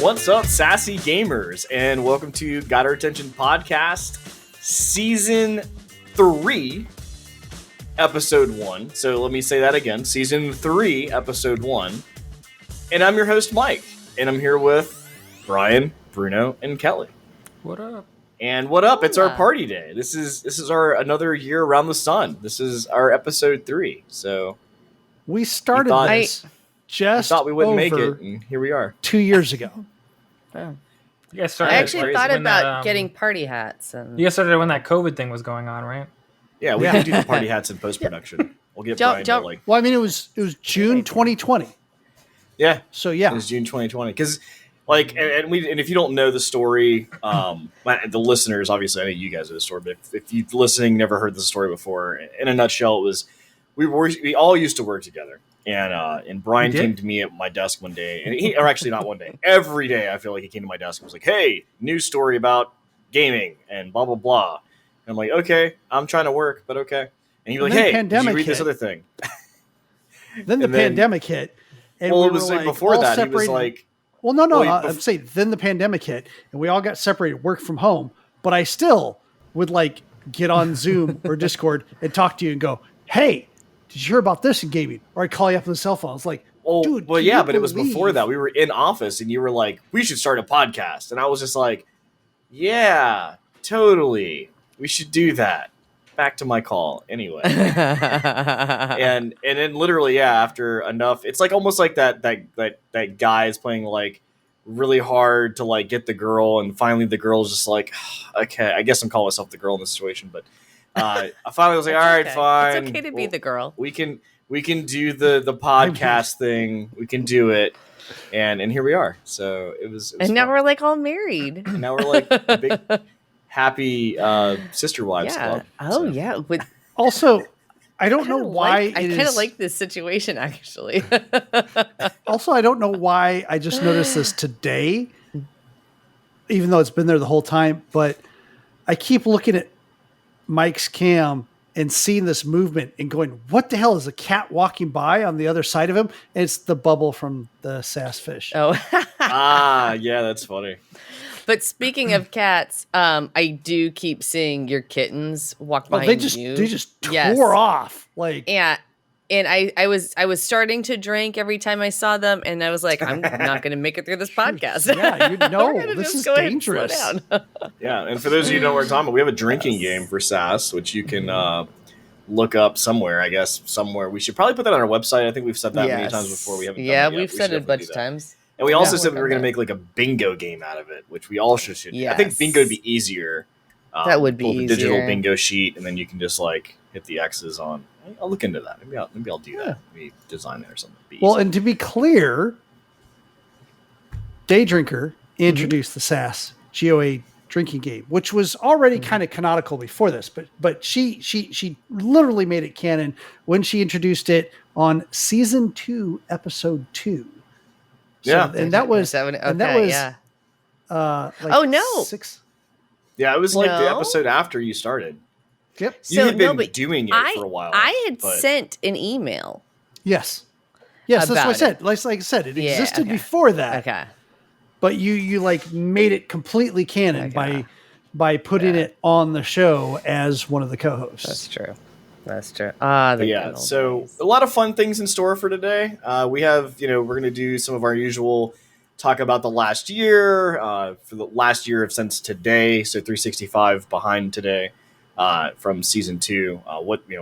What's up, sassy gamers, and welcome to Got Our Attention Podcast, Season 3, Episode 1. So let me say that again, Season 3, Episode 1. And I'm your host, Mike, and I'm here with Brian, Bruno, and Kelly. What up? And what up? It's our party day. This is our another year around the sun. This is our Episode 3. So we started this just thought we wouldn't make it, and here we are. 2 years ago. Yeah. You guys started I actually thought about that, getting party hats. And you guys started when that COVID thing was going on, right? Yeah, we can do the party hats in post-production. We'll get Brian to like... Well, I mean, it was June 2020. Yeah. So, yeah. It was June 2020. Because, like, and if you don't know the story, the listeners, obviously, I know you guys know the story, but if you've listening, never heard the story before, in a nutshell, it was we all used to work together. And Brian came to me at my desk one day, or actually not one day, every day I feel like he came to my desk and was like, "Hey, news story about gaming and blah blah blah." And I'm like, "Okay, I'm trying to work, but okay." And he'd be like, "Hey, did you read this other thing?" Then the pandemic hit. And well, it was like before that. Separated. He was like, "Well, no. I'm saying then the pandemic hit, and we all got separated, work from home. But I still would like get on Zoom or Discord and talk to you and go, "Hey, did you hear about this in gaming?" Or I'd call you up on the cell phone. It's like, dude, well, yeah, but it was before that. We were in office, and you were like, "We should start a podcast," and I was just like, "Yeah, totally, we should do that." Back to my call, anyway. and then literally, yeah, after enough, it's like almost like that guy is playing like really hard to like get the girl, and finally the girl's just like, okay, I guess I'm calling myself the girl in this situation, but. I finally was like, all right, fine. It's okay to be the girl. We can do the podcast thing. We can do it. And here we are. So it was and now we're like all married. And now we're like a big happy sister wives club. Oh so. yeah. Also, I don't know why I kind of like this situation actually. Also, I don't know why I just noticed this today, even though it's been there the whole time, but I keep looking at Mike's cam and seeing this movement and going, what the hell is a cat walking by on the other side of him? And it's the bubble from the sass fish. Oh, yeah, that's funny. But speaking of cats, I do keep seeing your kittens walk behind you. They just tore off. Like, yeah. And I was starting to drink every time I saw them, and I was like, I'm not going to make it through this podcast. Yeah, this is dangerous. Yeah, and for those of you who know what we're talking about, we have a drinking game for SAS, which you can look up somewhere, I guess, somewhere. We should probably put that on our website. I think we've said that many times before. We haven't done it yet. We've said it a bunch of times. And we also said we were going to make like a bingo game out of it, which we all should do. Yes. I think bingo would be easier. That would be pull easier. the digital bingo sheet, and then you can just like hit the X's on. I'll look into that. Maybe I'll do that. Maybe design it or something. Well, and to be clear, Day Drinker introduced the SAS GOA drinking game, which was already kind of canonical before this, but she literally made it canon when she introduced it on season 2, episode 2. Yeah, and that was like oh no, 6. Yeah, it was like the episode after you started. Yep. You had been doing it for a while. I had sent an email. Yes, that's what I said. Like I said, it existed before that. Okay. But you like made it completely canon by putting it on the show as one of the co-hosts. That's true. So a lot of fun things in store for today. We have, we're going to do some of our usual talk about the last year, for the last year of since today. So 365 behind today. From season 2,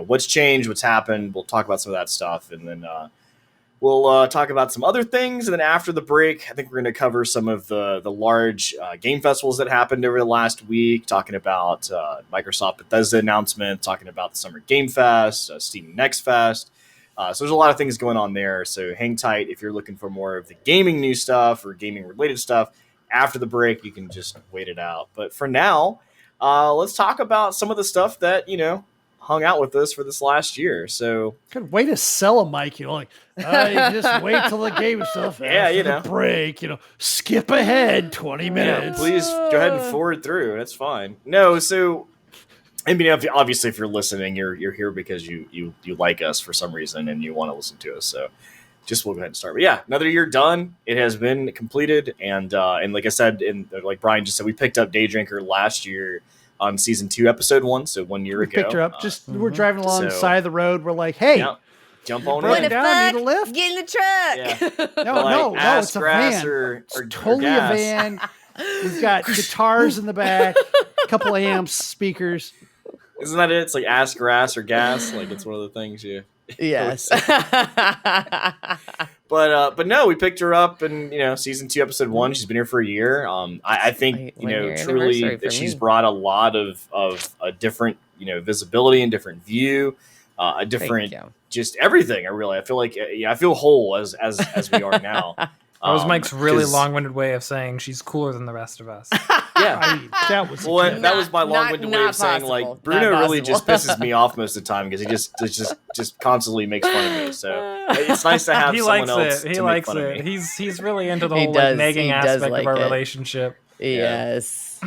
what's changed, what's happened. We'll talk about some of that stuff, and then we'll talk about some other things. And then after the break, I think we're going to cover some of the large game festivals that happened over the last week. Talking about Microsoft Bethesda announcement, talking about the Summer Game Fest, Steam Next Fest. So there's a lot of things going on there. So hang tight if you're looking for more of the gaming news stuff or gaming related stuff. After the break, you can just wait it out. But for now. Let's talk about some of the stuff that, hung out with us for this last year. So good way to sell a mic, like, you just wait till the game stuff. The break, skip ahead 20 minutes. Yeah, please go ahead and forward through. That's fine. No, so I mean, obviously, if you're listening, you're here because you like us for some reason and you want to listen to us. So we'll go ahead and start. But yeah, another year done. It has been completed, and like I said, and like Brian just said, we picked up Day Drinker last year on season 2, episode 1, so 1 year ago. Picked her up. We're driving along the side of the road. We're like, hey, jump on What in. the down, fuck? need a lift? Get in the truck. Yeah. No, ass, it's a grass, van. or Totally gas. a van. We've got guitars in the back, a couple amps, speakers. Isn't that it? It's like ass, grass, or gas. Like it's one of the things you. Yes. But no, we picked her up in season 2, episode 1. She's been here for a year. I think truly that she's brought a lot of a different visibility and different view, a different just everything. I feel like I feel whole as we are now. That was Mike's really long-winded way of saying she's cooler than the rest of us. Yeah, I mean, that was that was my long-winded way of saying possible. like Bruno Not really possible. just pisses me off most of the time because he just constantly makes fun of me. So it's nice to have He someone likes else. it. He to likes make fun it. Of me. He's really into the He whole does. nagging He does aspect like of our it. relationship. Yes.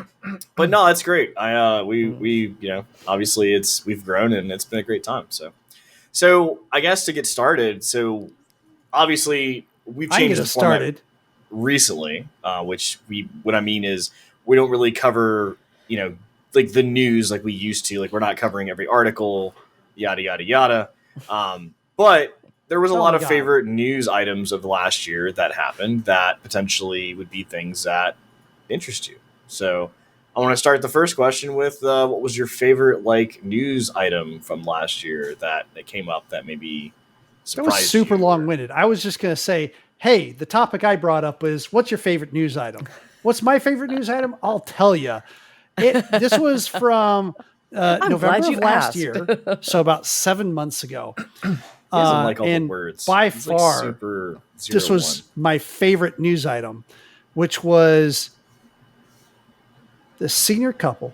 But no, it's great. We obviously we've grown and it's been a great time. So I guess to get started, so obviously we've changed the format recently, what I mean is we don't really cover like the news like we used to. Like we're not covering every article, yada yada yada. But there was a lot of favorite news items of last year that happened that potentially would be things that interest you. So I want to start the first question with what was your favorite news item from last year that came up that maybe surprised you? That was super long-winded. I was just going to say, hey, the topic I brought up was, what's your favorite news item? What's my favorite news item? I'll tell you. This was from November of last year, so about 7 months ago. He doesn't like all the words. By He's far, super this was my favorite news item, which was the senior couple.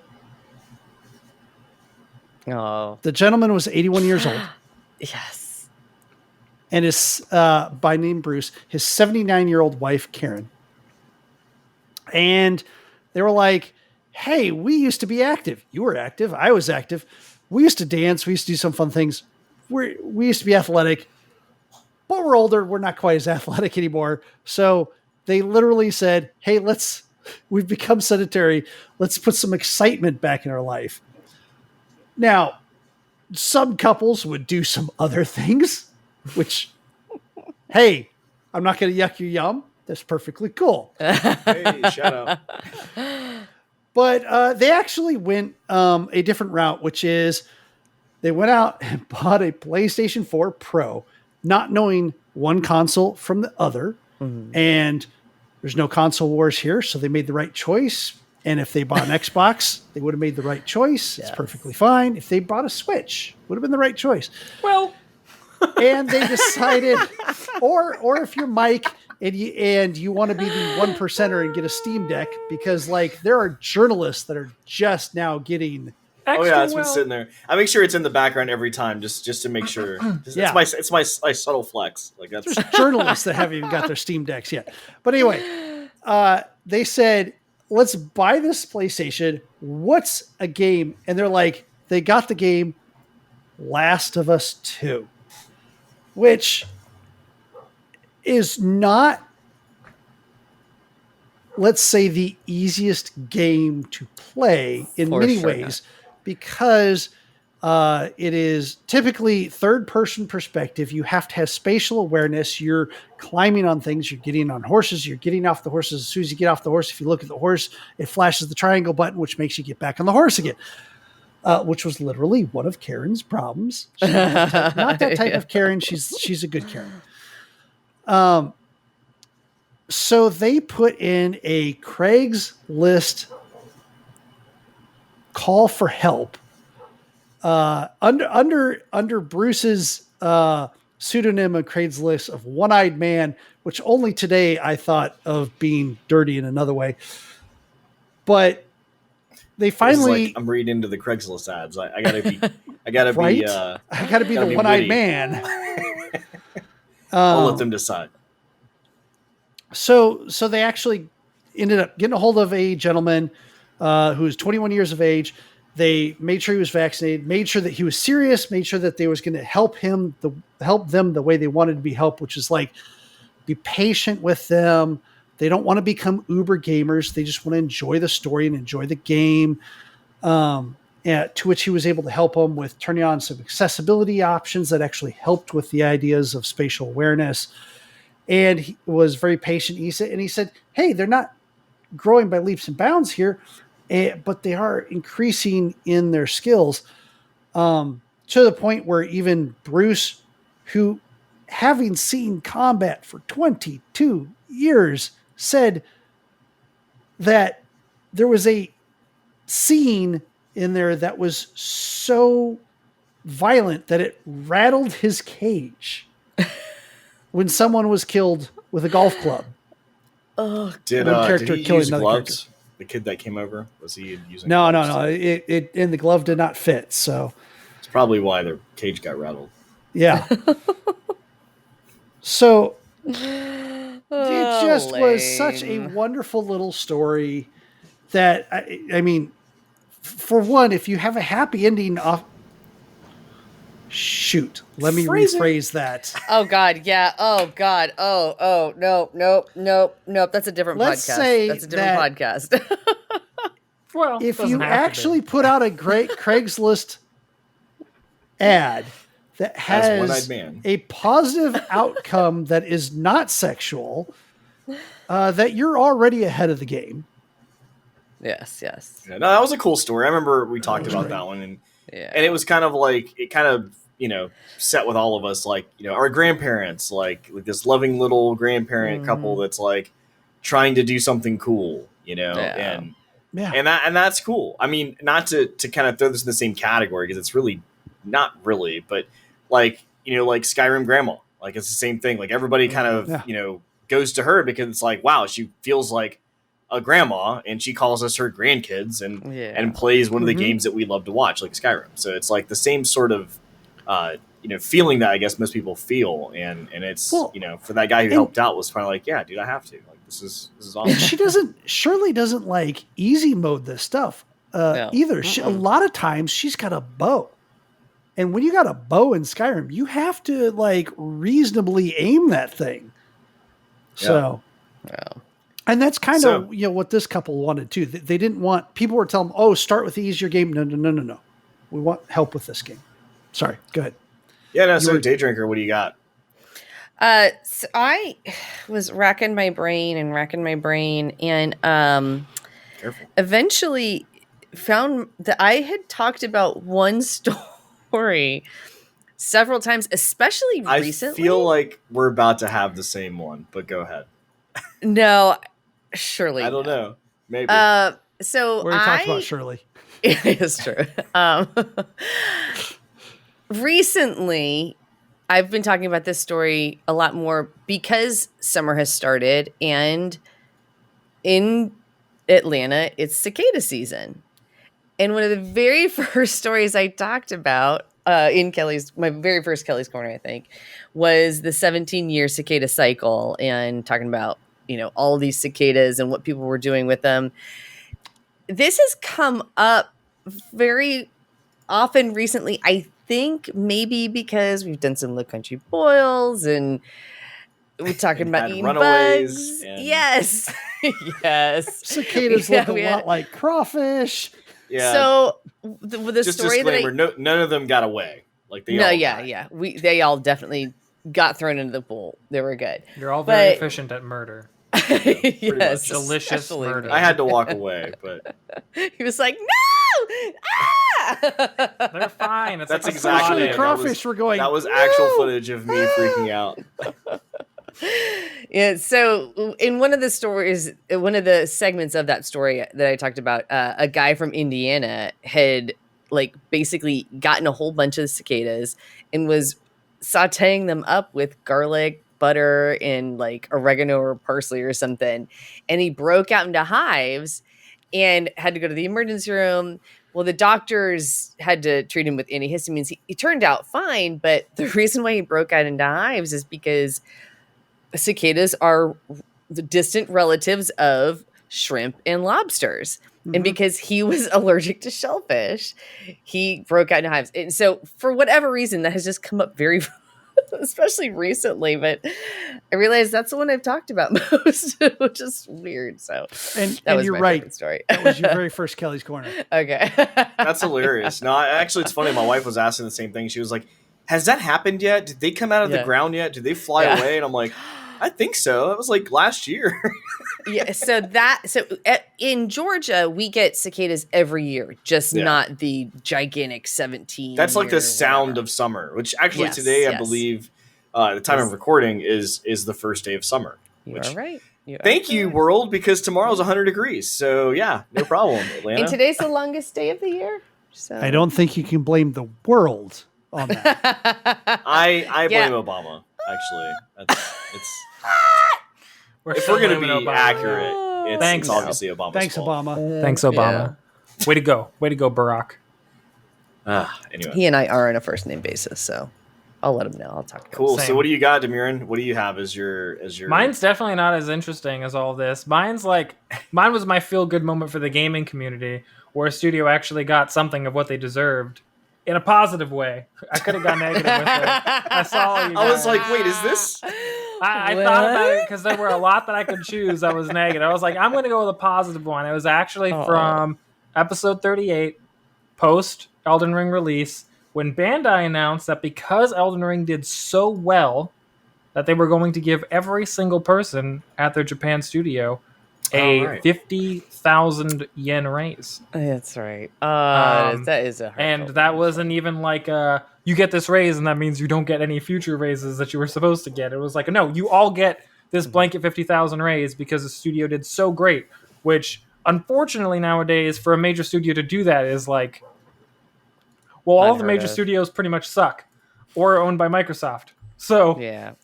Oh. The gentleman was 81 years old. Yes. And his, by name Bruce, his 79-year-old wife, Karen. And they were like, hey, we used to be active. You were active. I was active. We used to dance. We used to do some fun things. We used to be athletic, but we're older. We're not quite as athletic anymore. So they literally said, hey, we've become sedentary. Let's put some excitement back in our life. Now, some couples would do some other things, which, hey, I'm not going to yuck your yum. That's perfectly cool. Hey, shut up. But they actually went a different route, which is they went out and bought a PlayStation 4 Pro, not knowing one console from the other. Mm-hmm. And there's no console wars here, so they made the right choice. And if they bought an Xbox, they would have made the right choice. Yes. It's perfectly fine. If they bought a Switch, would have been the right choice. Well, and they decided, or if you're Mike and you want to be the 1%er and get a Steam Deck, because there are journalists that are just now getting. It's been sitting there. I make sure it's in the background every time, just to make sure. It's my subtle flex. There's journalists that haven't even got their Steam Decks yet. But anyway, they said, let's buy this PlayStation. What's a game? And they're like, they got the game Last of Us 2, which is not, let's say, the easiest game to play in many ways, because it is typically third-person perspective. You have to have spatial awareness. You're climbing on things. You're getting on horses. You're getting off the horses. As soon as you get off the horse, if you look at the horse, it flashes the triangle button, which makes you get back on the horse again, which was literally one of Karen's problems. She's not that type of Karen. She's a good Karen. So they put in a Craigslist call for help under Bruce's pseudonym of Craigslist of One-Eyed Man, which only today I thought of being dirty in another way. But they finally, I'm reading into the Craigslist ads. I gotta be right? I gotta be the One-Eyed Man. I'll let them decide. So they actually ended up getting a hold of a gentleman who's 21 years of age. They made sure he was vaccinated, made sure that he was serious, made sure that they was going to help them the way they wanted to be helped, which is like be patient with them. They don't want to become uber gamers. They just want to enjoy the story and enjoy the game. And to which he was able to help them with turning on some accessibility options that actually helped with the ideas of spatial awareness. And he was very patient. He said, hey, they're not growing by leaps and bounds here, but they are increasing in their skills to the point where even Bruce, who having seen combat for 22 years, said that there was a scene in there that was so violent that it rattled his cage when someone was killed with a golf club. Did he use gloves? Character. The kid that came over, was he using No. It and the glove did not fit, so it's probably why their cage got rattled. Yeah. So it just was such a wonderful little story that I mean, for one, if you have a happy ending off. Shoot. Let me rephrase that. Oh God, yeah. Oh God. Oh, nope. That's a different podcast. That's a different podcast. Well, if you actually put out a great Craigslist ad that has a positive outcome that is not sexual, that you're already ahead of the game. Yes. Yeah, no, that was a cool story. I remember we talked about that one, and it was kind of like, it kind of, set with all of us, like, our grandparents, like this loving little grandparent couple that's like trying to do something cool, and that's cool. I mean, not to kind of throw this in the same category, because it's really not really, but like, like Skyrim grandma, like it's the same thing. Like everybody kind of, goes to her because it's like, wow, she feels like a grandma, and she calls us her grandkids, and plays one of the games that we love to watch, like Skyrim. So it's like the same sort of feeling that I guess most people feel, and it's for that guy who helped out was kind of like, yeah, dude, I have to, like, this is awesome. And Shirley doesn't like easy mode this stuff either. A lot of times she's got a bow, and when you got a bow in Skyrim, you have to like reasonably aim that thing. So. And that's kind of what this couple wanted too. They didn't want, people were telling them, start with the easier game. No. We want help with this game. Sorry, go ahead. Yeah, no. So Day Drinker, what do you got? So I was racking my brain, and eventually found that I had talked about one story several times, especially recently. I feel like we're about to have the same one, but go ahead. No. Surely. I don't know. Maybe. So we talked about Shirley. It is true. Recently, I've been talking about this story a lot more because summer has started, and in Atlanta, it's cicada season. And one of the very first stories I talked about in my very first Kelly's Corner, I think, was the 17-year cicada cycle, and talking about all these cicadas and what people were doing with them. This has come up very often recently, I think maybe because we've done some Low Country Boils, and we're talking about eating bugs. Yes. Yes. Cicadas look a lot like crawfish. Yeah. So the just story disclaimer, none of them got away. Like they all died. They all definitely got thrown into the pool. They were good. You're all very efficient at murder. Yes, delicious murder. I had to walk away, but he was like, "No, they're fine." That's like exactly the crawfish were going. That was actual footage of me freaking out. Yeah. So in one of the stories, one of the segments of that story that I talked about, a guy from Indiana had basically gotten a whole bunch of cicadas and was sauteing them up with garlic, butter, and oregano or parsley or something, and he broke out into hives and had to go to the emergency room. Well, the doctors had to treat him with antihistamines. He turned out fine, but the reason why he broke out into hives is because cicadas are the distant relatives of shrimp and lobsters. And because he was allergic to shellfish, he broke out in hives. And so for whatever reason, that has just come up very, especially recently. But I realized that's the one I've talked about most, which is weird. So and that was you're my right. favorite story. That was your very first Kelly's Corner. Okay. That's hilarious. No, actually, it's funny. My wife was asking the same thing. She was like, has that happened yet? Did they come out of the ground yet? Did they fly away? And I'm like, I think so. That was like last year. Yeah. So in Georgia, we get cicadas every year, just not the gigantic 17. That's like the sound of summer, which actually today, I believe, the time of recording is the first day of summer. You're right. Thank you, world, because tomorrow's 100 degrees. So yeah, no problem, Atlanta. And today's the longest day of the year. So I don't think you can blame the world on that. I blame Obama. Actually, if we're going to be accurate, it's obviously Obama's fault. Obama. Thanks, Obama. Way to go, Barack. Anyway, he and I are on a first name basis, so I'll let him know. I'll talk to him. Cool. So what do you got, Demiran? What do you have as your? Mine's definitely not as interesting as all this. Mine was my feel good moment for the gaming community, where a studio actually got something of what they deserved. In a positive way. I could have gone negative with it. I saw you guys. I was like, wait, is this? I thought about it because there were a lot that I could choose that was negative. I was like, I'm going to go with a positive one. It was actually from episode 38, post Elden Ring release, when Bandai announced that because Elden Ring did so well that they were going to give every single person at their Japan studio a 50,000 yen raise. That's right. That is a and that wasn't even like you get this raise and that means you don't get any future raises that you were supposed to get. It was like, no, you all get this blanket 50,000 raise because the studio did so great, which unfortunately nowadays for a major studio to do that is like, well, all the major studios pretty much suck or are owned by Microsoft. So yeah.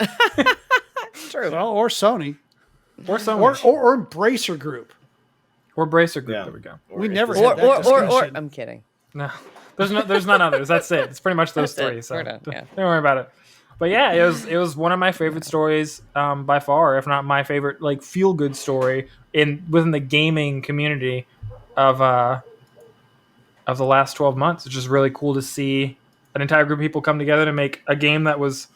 True. Well, or Sony. Or Sony. Or Bracer Group. Or Bracer Group. Yeah. There we go. We never had that discussion. I'm kidding. No. There's none others. That's it. It's pretty much those three. So don't worry about it. But yeah, it was one of my favorite stories by far, if not my favorite like feel good story within the gaming community of the last 12 months. It's just really cool to see an entire group of people come together to make a game that was,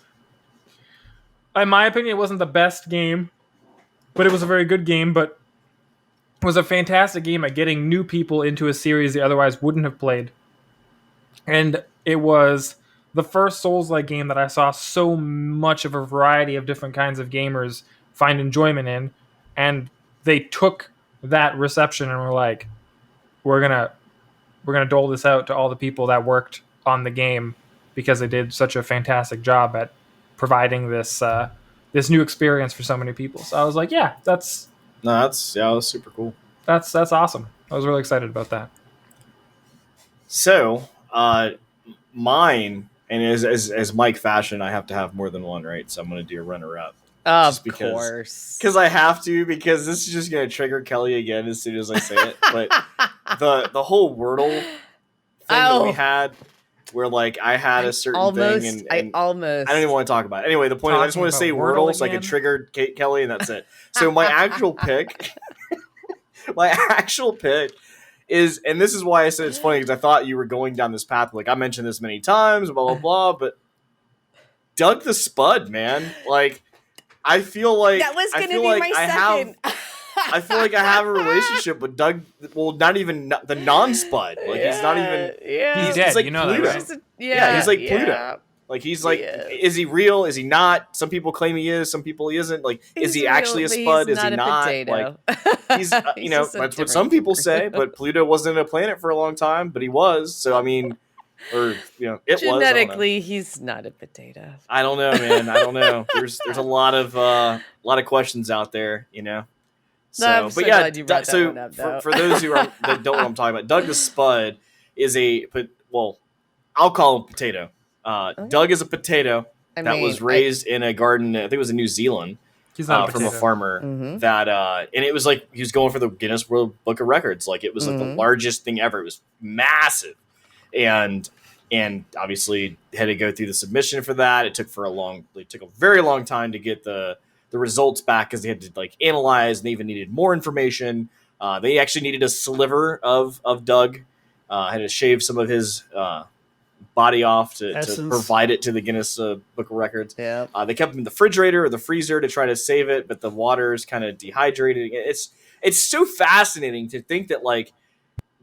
in my opinion, it wasn't the best game, but it was a very good game, but it was a fantastic game at getting new people into a series they otherwise wouldn't have played. And it was the first Souls-like game that I saw so much of a variety of different kinds of gamers find enjoyment in. And they took that reception and were like, we're gonna dole this out to all the people that worked on the game because they did such a fantastic job at providing this this new experience for so many people. So I was like, that's super cool. That's awesome. I was really excited about that. So, mine, and as Mike fashion, I have to have more than one, right? So I'm going to do a runner-up. Of course. Because I have to, because this is just going to trigger Kelly again as soon as I say it. But the whole Wordle thing that we had, where like I had a certain thing, and I don't even want to talk about it. Anyway, the point is I just want to say Wordle so I can trigger Kelly, and that's it. So my actual pick, is, and this is why I said it's funny, because I thought you were going down this path. Like, I mentioned this many times, blah, blah, blah, but Doug the Spud, man. Like, I feel like that was going to be my second. I feel like I have a relationship with Doug. Well, not even the non-Spud. Like, he's not even. He's dead. He's like you know Pluto. that, right? He's like Pluto. Like, he's like, is he real? Is he not? Some people claim he is. Some people he isn't. Like, is he actually a Spud? Is he not? Potato. Like, he's that's what some people say. But Pluto wasn't a planet for a long time, but he was. So I mean, or it genetically, he's not a potato. I don't know, man. I don't know. There's a lot of questions out there, So, I'm so glad you brought that one up, for those that don't know what I'm talking about, Doug the Spud is I'll call him Potato. Doug is a potato that was raised in a garden. I think it was in New Zealand. He's not from a farmer that, and it was like he was going for the Guinness World Book of Records. Like, it was like the largest thing ever. It was massive, and obviously had to go through the submission for that. It took a very long time to get the results back, because they had to like analyze, and they even needed more information. They actually needed a sliver of Doug. Had to shave some of his body off to provide it to the Guinness Book of Records. Yeah. They kept him in the refrigerator or the freezer to try to save it, but the water's kind of dehydrated. It's so fascinating to think that like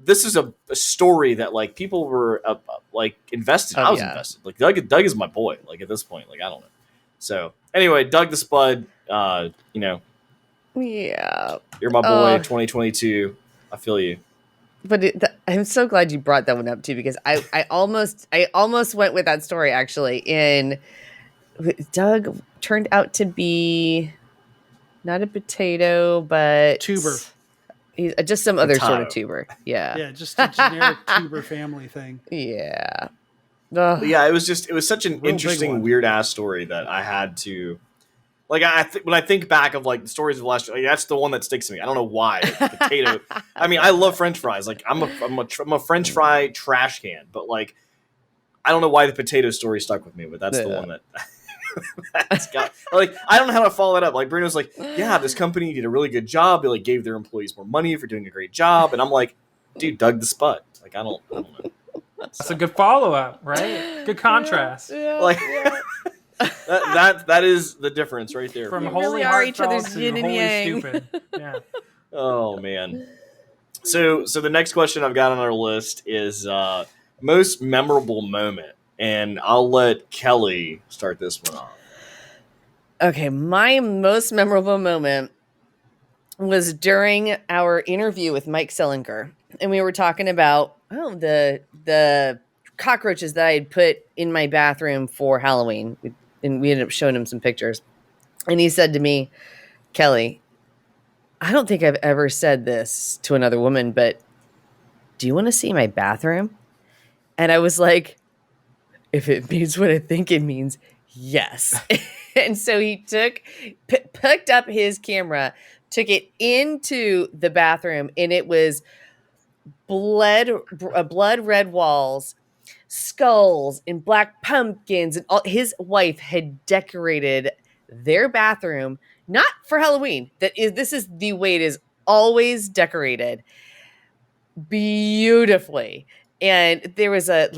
this is a story that like people were like invested. I was invested. Like Doug is my boy. Like at this point, like I don't know. So anyway, Doug the Spud. You know. Yeah. You're my boy. 2022. I feel you. But I'm so glad you brought that one up too, because I almost went with that story actually. And Doug turned out to be not a potato, but tuber. He's just some other sort of tuber. Yeah. Yeah, just a generic tuber family thing. Yeah. Yeah, it was such an Real interesting, weird ass story that I had to. Like when I think back of like the stories of the last, like, that's the one that sticks to me. I don't know why. Like, potato. I mean, I love French fries. Like I'm a French fry trash can, but like I don't know why the potato story stuck with me. But that's the one that that's got. Like I don't know how to follow that up. Like Bruno's like, yeah, this company did a really good job. They like gave their employees more money for doing a great job, and I'm like, dude, Doug the Spud. Like I don't know. That's a good follow up, right? Good contrast. Yeah, like. Yeah. That is the difference right there. From we holy really are each heartfelt other's to yin and holy yang. stupid. Yeah. Oh man. So the next question I've got on our list is most memorable moment, and I'll let Kelly start this one off. Okay, my most memorable moment was during our interview with Mike Selinker, and we were talking about the cockroaches that I had put in my bathroom for Halloween. And we ended up showing him some pictures. And he said to me, Kelly, I don't think I've ever said this to another woman, but do you want to see my bathroom? And I was like, if it means what I think it means, yes. And so he picked up his camera, took it into the bathroom, and it was blood red walls, skulls and black pumpkins, and all. His wife had decorated their bathroom not for Halloween. This is the way it is always decorated, beautifully. And there was a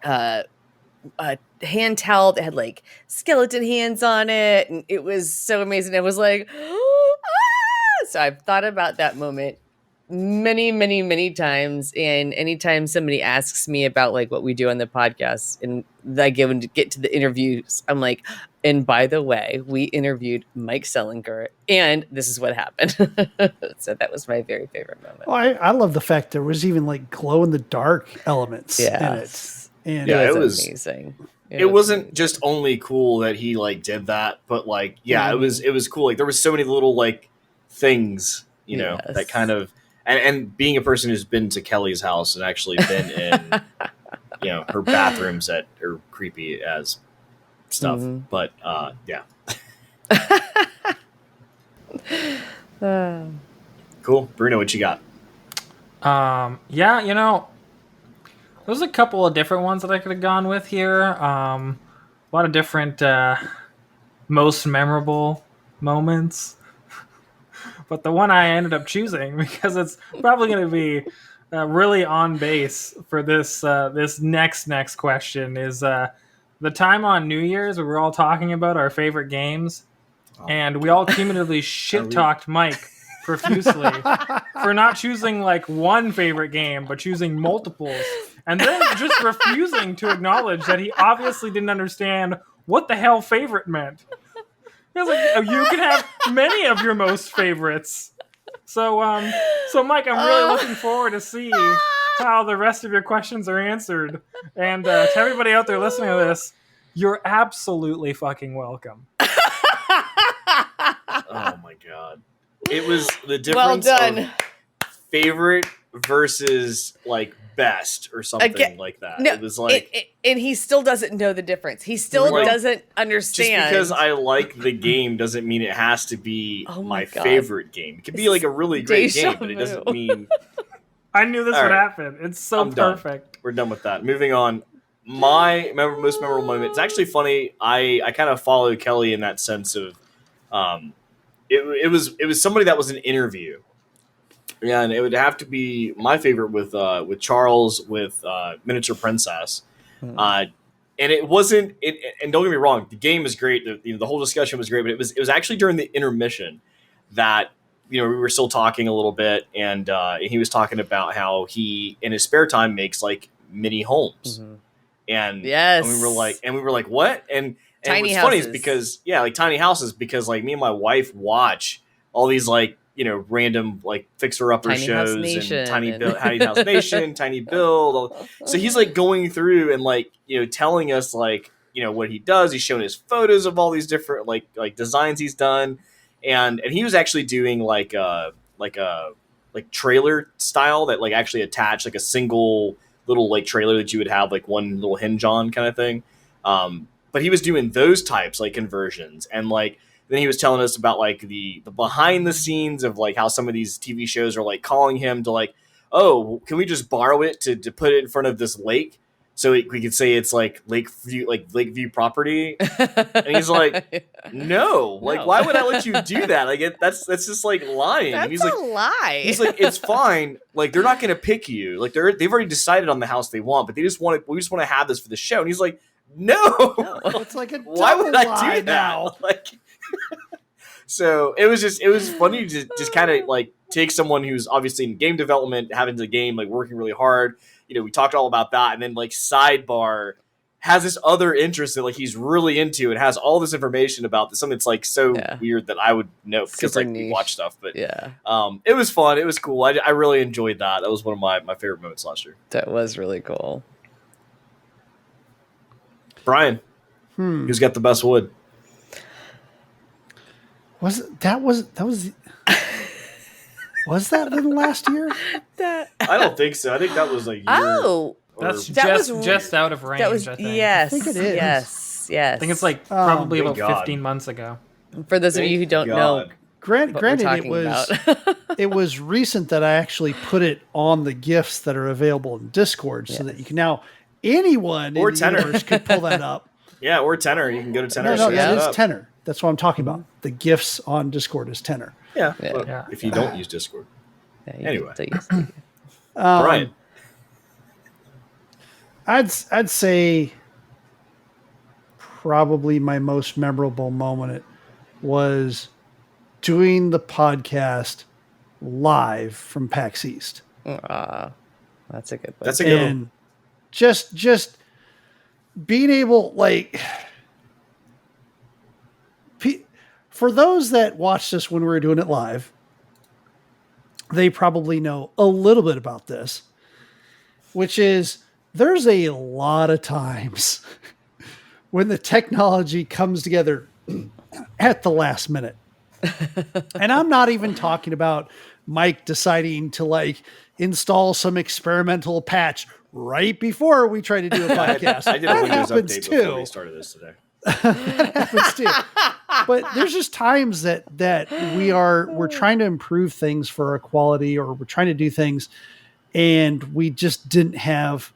hand towel that had like skeleton hands on it, and it was so amazing. I was like, ah! So I've thought about that moment many times, and anytime somebody asks me about like what we do on the podcast and I get to the interviews, I'm like, and by the way, we interviewed Mike Selinker and this is what happened. So that was my very favorite moment. Oh, I love the fact there was even like glow in the dark elements in it. And it was amazing. It wasn't just only cool that he like did that, but like it was cool. Like there was so many little like things, you know, that kind of. And being a person who's been to Kelly's house and actually been in, you know, her bathrooms that are creepy as stuff. Mm-hmm. But, yeah. Cool. Bruno, what you got? Yeah, you know, there's a couple of different ones that I could have gone with here. A lot of different most memorable moments. But the one I ended up choosing, because it's probably going to be really on base for this this next question, is the time on New Year's where we're all talking about our favorite games, and we all cumulatively shit-talked Mike profusely for not choosing like one favorite game, but choosing multiples, and then just refusing to acknowledge that he obviously didn't understand what the hell favorite meant. He was like, you can have many of your most favorites. So Mike, I'm really looking forward to see how the rest of your questions are answered. And to everybody out there listening to this, you're absolutely fucking welcome. Oh my god. It was the difference of favorite versus like best or something like that. No, it was like and he still doesn't know the difference. He still doesn't understand. Just because I like the game doesn't mean it has to be my favorite game. It could be like a really great game, but it doesn't mean I knew this would happen. It's so perfect. We're done with that. Moving on. My most memorable moment. It's actually funny. I kind of follow Kelly in that sense of it was somebody that was an interview. Yeah, and it would have to be my favorite with Charles with Miniature Princess. And it wasn't. And don't get me wrong, the game is great. The whole discussion was great, but it was actually during the intermission that we were still talking a little bit, and he was talking about how he in his spare time makes like mini homes, and Yes. and we were like what? And Tiny what's funny is houses. because like tiny houses, because like me and my wife watch all these like random like fixer upper Tiny House shows Nation and Tiny and- Tiny House Nation, Tiny Build. So he's like going through and like telling us like what he does. He's showing us photos of all these different like designs he's done, and he was actually doing like trailer style that like actually attached like a single little like trailer that you would have like one little hinge on kind of thing. But he was doing those types like conversions, and like then he was telling us about like the behind the scenes of like how some of these TV shows are like calling him to like, oh, can we just borrow it to put it in front of this lake so we could say it's like Lakeview property? And he's like, no, like why would I let you do that? Like that's just like lying. That's And he's a like, lie. he's like, it's fine. Like they're not going to pick you. Like they've already decided on the house they want, but we just want to have this for the show. And he's like, no. It's like a Why would double I do lie that? now. Like, so it was funny to just kind of like take someone who's obviously in game development, having the game, like working really hard. We talked all about that, and then like sidebar has this other interest that like he's really into and has all this information about this, something that's like so weird that I would know because Super like we niche. watch stuff. But Yeah, it was fun. It was cool. I really enjoyed that. That was one of my favorite moments last year. that was really cool. Brian, who's got the best wood? Was that was in last year? I don't think so. I think that was a year. Oh, That's That was just out of range. that was I think. yes, I think it is. yes. I think it's like probably thank about God. 15 months ago. For those of you who don't know Granted, what we're it talking was about. it was recent that I actually put it on the gifts that are available in Discord, so that you can now anyone Or in the Tenor. universe could pull that up. Yeah, or Tenor. You can go to Tenor. No, and that search it is up. Tenor. That's what I'm talking about. The gifts on Discord is Tenor. Yeah. Yeah. Well, Yeah. if you don't use Discord. Yeah, you Anyway. can still use it. Brian. I'd say probably my most memorable moment was doing the podcast live from PAX East. That's a good one. That's a good one. And just being able, like, for those that watched us when we were doing it live, they probably know a little bit about this, which is there's a lot of times when the technology comes together at the last minute. And I'm not even talking about Mike deciding to like install some experimental patch right before we try to do a podcast. I did a That Windows happens update before too. we started this today. That happens too. But there's just times that we're trying to improve things for our quality, or we're trying to do things, and we just didn't have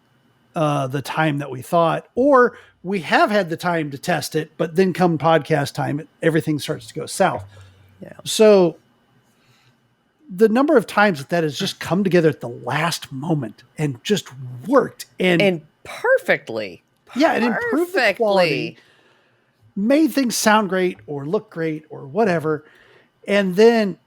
the time that we thought, or we have had the time to test it, but then come podcast time, everything starts to go south. Yeah. So the number of times that has just come together at the last moment and just worked and perfectly. yeah, it improved the quality, made things sound great or look great or whatever. And then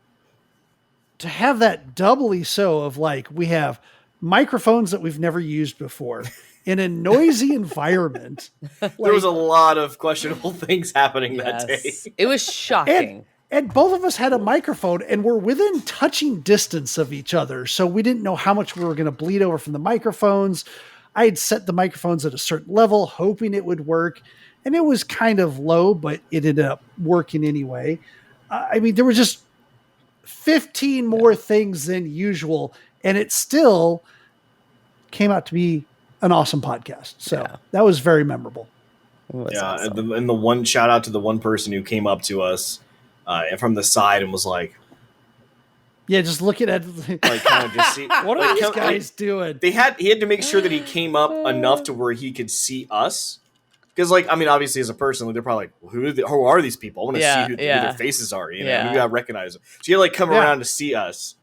to have that doubly so of like, we have microphones that we've never used before in a noisy environment. There was a lot of questionable things happening that day. Yes. It was shocking. And both of us had a microphone and we're within touching distance of each other. So we didn't know how much we were going to bleed over from the microphones. I had set the microphones at a certain level, hoping it would work. And it was kind of low, but it ended up working anyway. I mean, there were just 15 more things than usual. And it still came out to be an awesome podcast. So that was very memorable. It was Yeah, awesome. and the one shout out to the one person who came up to us and from the side and was like, Yeah, just looking at like kind of just see what are like, these come- guys doing? he had to make sure that he came up enough to where he could see us. Because, like, I mean, obviously, as a person, like, they're probably like, well, who are these people? I want to see who their faces are. You know, we gotta recognize them. So you had to, like, come around to see us.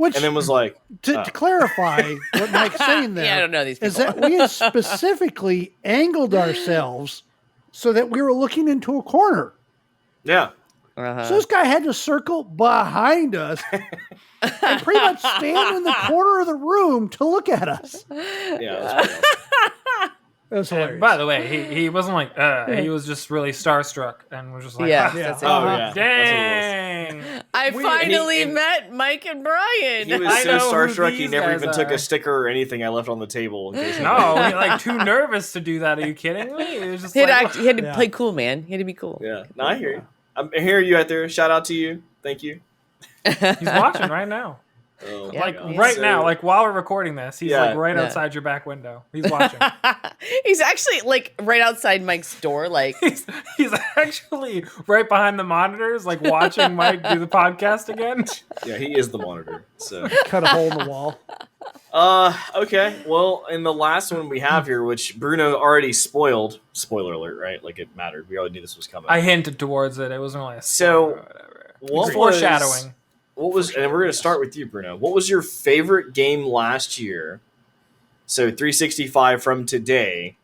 Which, and then was like, to clarify what Mike's saying there, Yeah, I don't know these is people. that we had specifically angled ourselves so that we were looking into a corner. yeah. So this guy had to circle behind us and pretty much stand in the corner of the room to look at us. Yeah. It was hilarious. By the way, he wasn't like, he was just really starstruck and was just like, Yeah, "Ah, that's it. Oh, yeah. dang. I finally and he- met Mike and Brian. He was I so know who starstruck, he these never guys even took are. a sticker or anything I left on the table. In case No, he like too nervous to do that. Are you kidding me? It was just He had, like, he had to Yeah. play cool, man. He had to be cool. Yeah. No, I hear you. I'm hearing you out there. Shout out to you. Thank you. he's watching right now. Oh, Yeah. my Like God. right So- now, like while we're recording this, he's Yeah. like right Yeah. outside your back window. He's watching. He's actually like right outside Mike's door. Like, he's actually right behind the monitors, like watching Mike do the podcast again. Yeah, he is the monitor. So Cut a hole in the wall. okay. Well, in the last one we have here, which Bruno already spoiled, spoiler alert, right? Like it mattered. We already knew this was coming. I hinted towards it. It wasn't really a So, spoiler or whatever. what It's foreshadowing. What was, and we're going to start with you, Bruno. What was your favorite game last year? So 365 from today.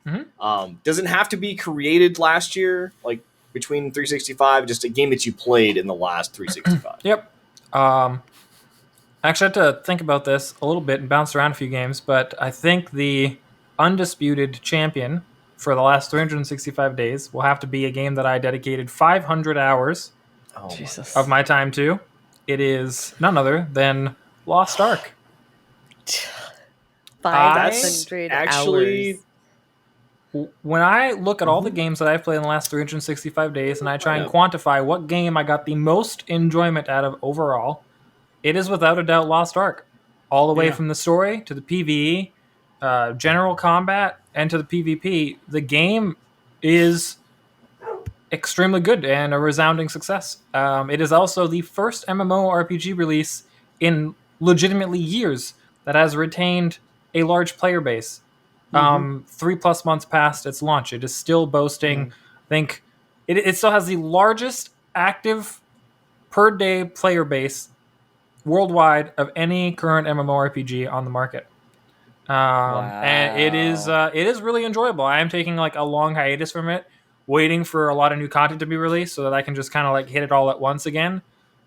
Doesn't have to be created last year, like between 365, just a game that you played in the last 365. Yep. Actually, I had to think about this a little bit and bounce around a few games, but I think the undisputed champion for the last 365 days will have to be a game that I dedicated 500 hours Oh, Jesus. of my time to. It is none other than Lost Ark. 500 actually- hours. When I look at all the games that I've played in the last 365 days and I try and Yeah. quantify what game I got the most enjoyment out of overall, it is without a doubt Lost Ark. All the way Yeah. from the story to the PvE, general combat, and to the PvP. The game is extremely good and a resounding success. It is also the first MMORPG release in legitimately years that has retained a large player base. 3+ months past its launch, it is still boasting. I think it still has the largest active per day player base worldwide of any current MMORPG on the market. And it is really enjoyable. I am taking like a long hiatus from it, waiting for a lot of new content to be released so that I can just kind of like hit it all at once again.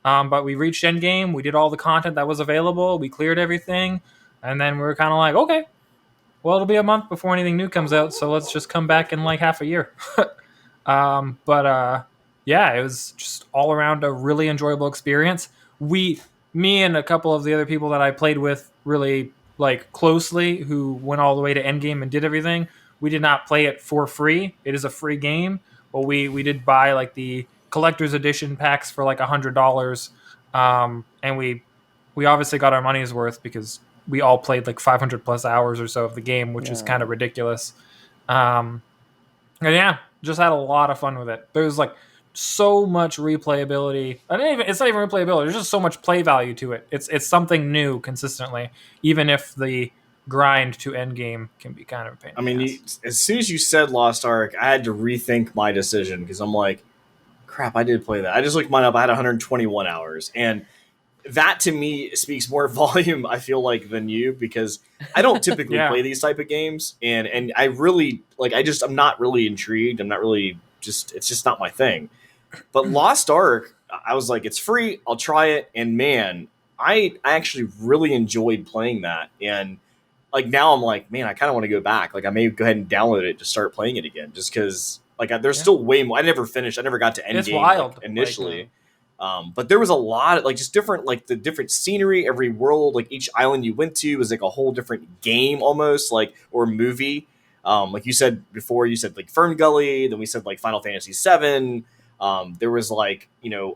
But we reached endgame, we did all the content that was available, we cleared everything, and then we were kind of like, okay, well, it'll be a month before anything new comes out, so let's just come back in like half a year. Yeah, it was just all around a really enjoyable experience. Me and a couple of the other people that I played with really like closely, who went all the way to endgame and did everything, we did not play it for free. It is a free game, but we did buy like the collector's edition packs for like $100, and we obviously got our money's worth because we all played like 500 plus hours or so of the game, which is kind of ridiculous. And yeah, just had a lot of fun with it. There's like so much replayability. It's not even replayability. There's just so much play value to it. It's something new consistently, even if the grind to end game can be kind of a pain. I mean, as soon as you said Lost Ark, I had to rethink my decision because I'm like, crap, I did play that. I just looked mine up. I had 121 hours. And that to me speaks more volume, I feel like, than you, because I don't typically play these type of games. And I really, like, I'm not really intrigued. I'm not really it's just not my thing. But Lost Ark, I was like, it's free. I'll try it. And man, I actually really enjoyed playing that. And like now I'm like, man, I kind of want to go back. Like I may go ahead and download it to start playing it again, just because like there's still way more. I never got to end It's game wild, like, initially. But there was a lot of like just different, like the different scenery, every world, like each island you went to was like a whole different game almost, like, or movie. Like you said before, you said like Fern Gully, then we said like Final Fantasy VII. There was like,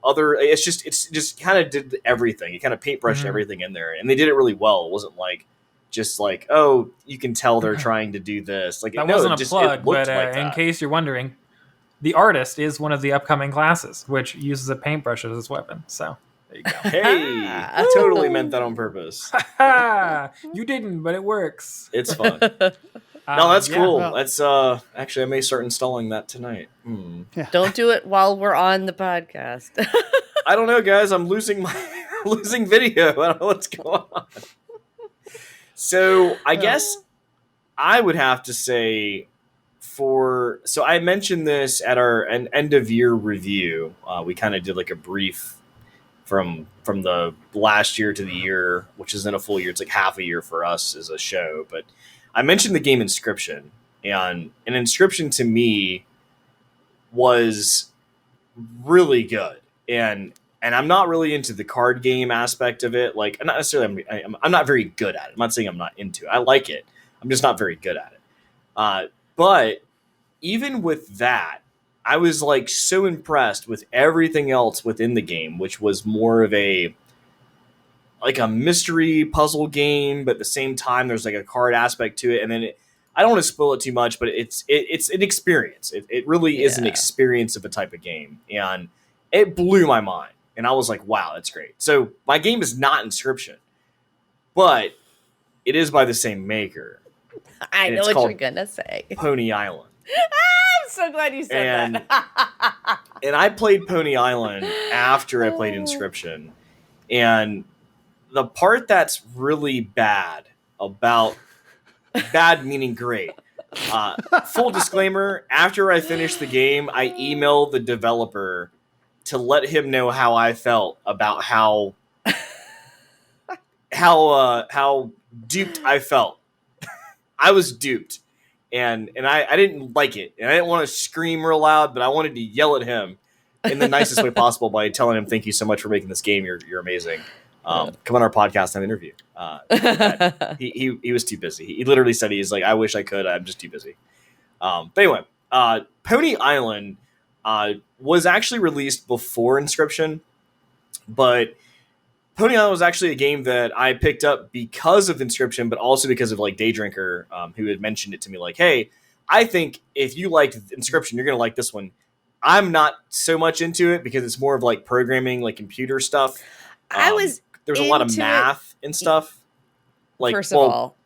other, it's just kind of did everything. It kind of paintbrushed everything in there, and they did it really well. It wasn't like, just like, oh, you can tell they're trying to do this. Like that wasn't a plug, but like in case you're wondering, the artist is one of the upcoming classes, which uses a paintbrush as its weapon. So there you go. Hey, I totally meant that on purpose. You didn't, but it works. It's fun. No, that's cool. well- That's actually, I may start installing that tonight. Don't do it while we're on the podcast. I don't know, guys. I'm losing my losing video. I don't know what's going on. So I guess I would have to say so I mentioned this at our end of year review. We kind of did like a brief from the last year to the year, which isn't a full year. It's like half a year for us as a show. But I mentioned the game Inscription, and an Inscription to me was really good. And I'm not really into the card game aspect of it. Like, not necessarily, I'm not very good at it. I'm not saying I'm not into it. I like it. I'm just not very good at it. But even with that, I was like so impressed with everything else within the game, which was more of a mystery puzzle game, but at the same time, there's like a card aspect to it. And then I don't want to spoil it too much, but it's an experience. It really is an experience of a type of game. And it blew my mind. And I was like, wow, that's great. So my game is not Inscription, but it is by the same maker. I know what you're going to say. Pony Island. I'm so glad you said that. And I played Pony Island after I played Inscription. And the part that's really bad meaning great. Full disclaimer, after I finished the game, I emailed the developer to let him know how I felt about how duped I felt. I was duped. And I didn't like it. And I didn't want to scream real loud, but I wanted to yell at him in the nicest way possible by telling him, thank you so much for making this game. You're amazing. Come on our podcast and have an interview. He was too busy. He literally said, he's like, I wish I could. I'm just too busy. But anyway, Pony Island was actually released before Inscription, but Pony Island was actually a game that I picked up because of Inscription, but also because of like Daydrinker, who had mentioned it to me like, hey, I think if you liked Inscription, you're going to like this one. I'm not so much into it because it's more of like programming, like computer stuff. There's a lot of math and stuff. Like, first of all,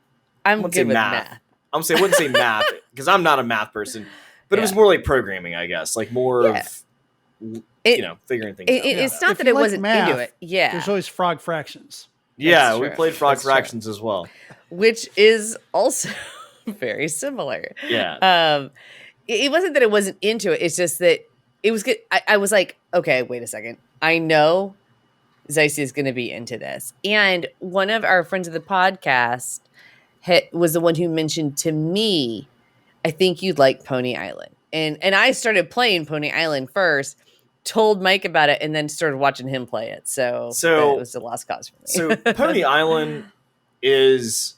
I'm good with math. I wouldn't say math because I'm not a math person, but it was more like programming, I guess, like more of figuring things out. It's not that it wasn't math, into it. Yeah, there's always frog fractions. Yeah, we played frog fractions as well, which is also very similar. Yeah. It wasn't that it wasn't into it. It's just that it was good. I was like, okay, wait a second. I know Zeisy is going to be into this. And one of our friends of the podcast was the one who mentioned to me, I think you'd like Pony Island. And I started playing Pony Island first, told Mike about it, and then started watching him play it. So it was a lost cause for me. So Pony Island is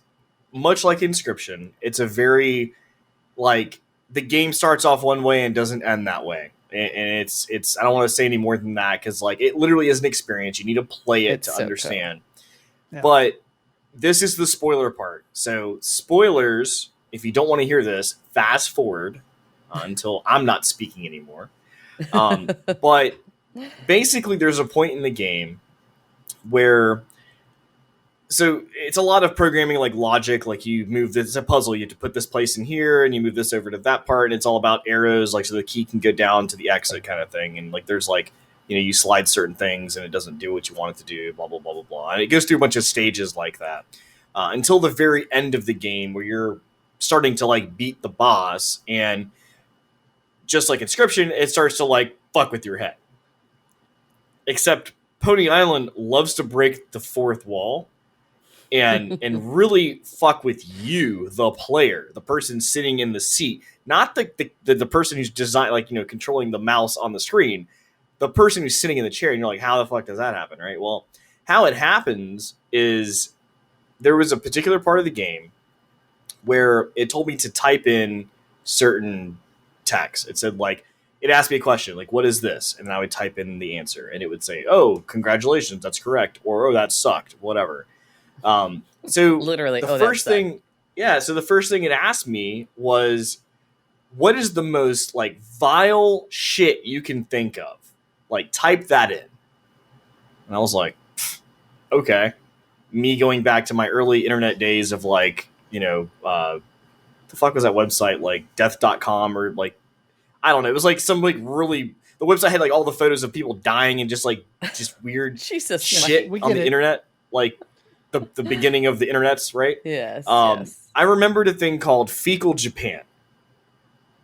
much like Inscription. It's a very, like, the game starts off one way and doesn't end that way. And it's I don't want to say any more than that because like it literally is an experience. You need to play it to understand. Cool. Yeah. But this is the spoiler part. So spoilers, if you don't want to hear this, fast forward until I'm not speaking anymore. But basically there's a point in the game where so it's a lot of programming, like logic, like you move this, it's a puzzle. You have to put this place in here and you move this over to that part. And it's all about arrows, like so the key can go down to the exit kind of thing. And like there's like, you slide certain things and it doesn't do what you want it to do, blah, blah, blah, blah, blah. And it goes through a bunch of stages like that until the very end of the game where you're starting to like beat the boss. And just like Inscription, it starts to like fuck with your head. Except Pony Island loves to break the fourth wall. And really fuck with you, the player, the person sitting in the seat, not the person who's controlling the mouse on the screen, the person who's sitting in the chair. And you're like, how the fuck does that happen, right? Well, how it happens is there was a particular part of the game where it told me to type in certain text. It said like, it asked me a question like, what is this? And I would type in the answer, and it would say, oh, congratulations, that's correct, or oh, that sucked, whatever. So literally the first thing it asked me was, what is the most like vile shit you can think of? Like type that in. And I was like, okay. Me going back to my early internet days of like, the fuck was that website? Like death.com or like, I don't know. It was like some like really the website had like all the photos of people dying and just weird Jesus, shit we on get the it. internet, like the beginning of the internets, right? Yes, yes. I remembered a thing called Fecal Japan,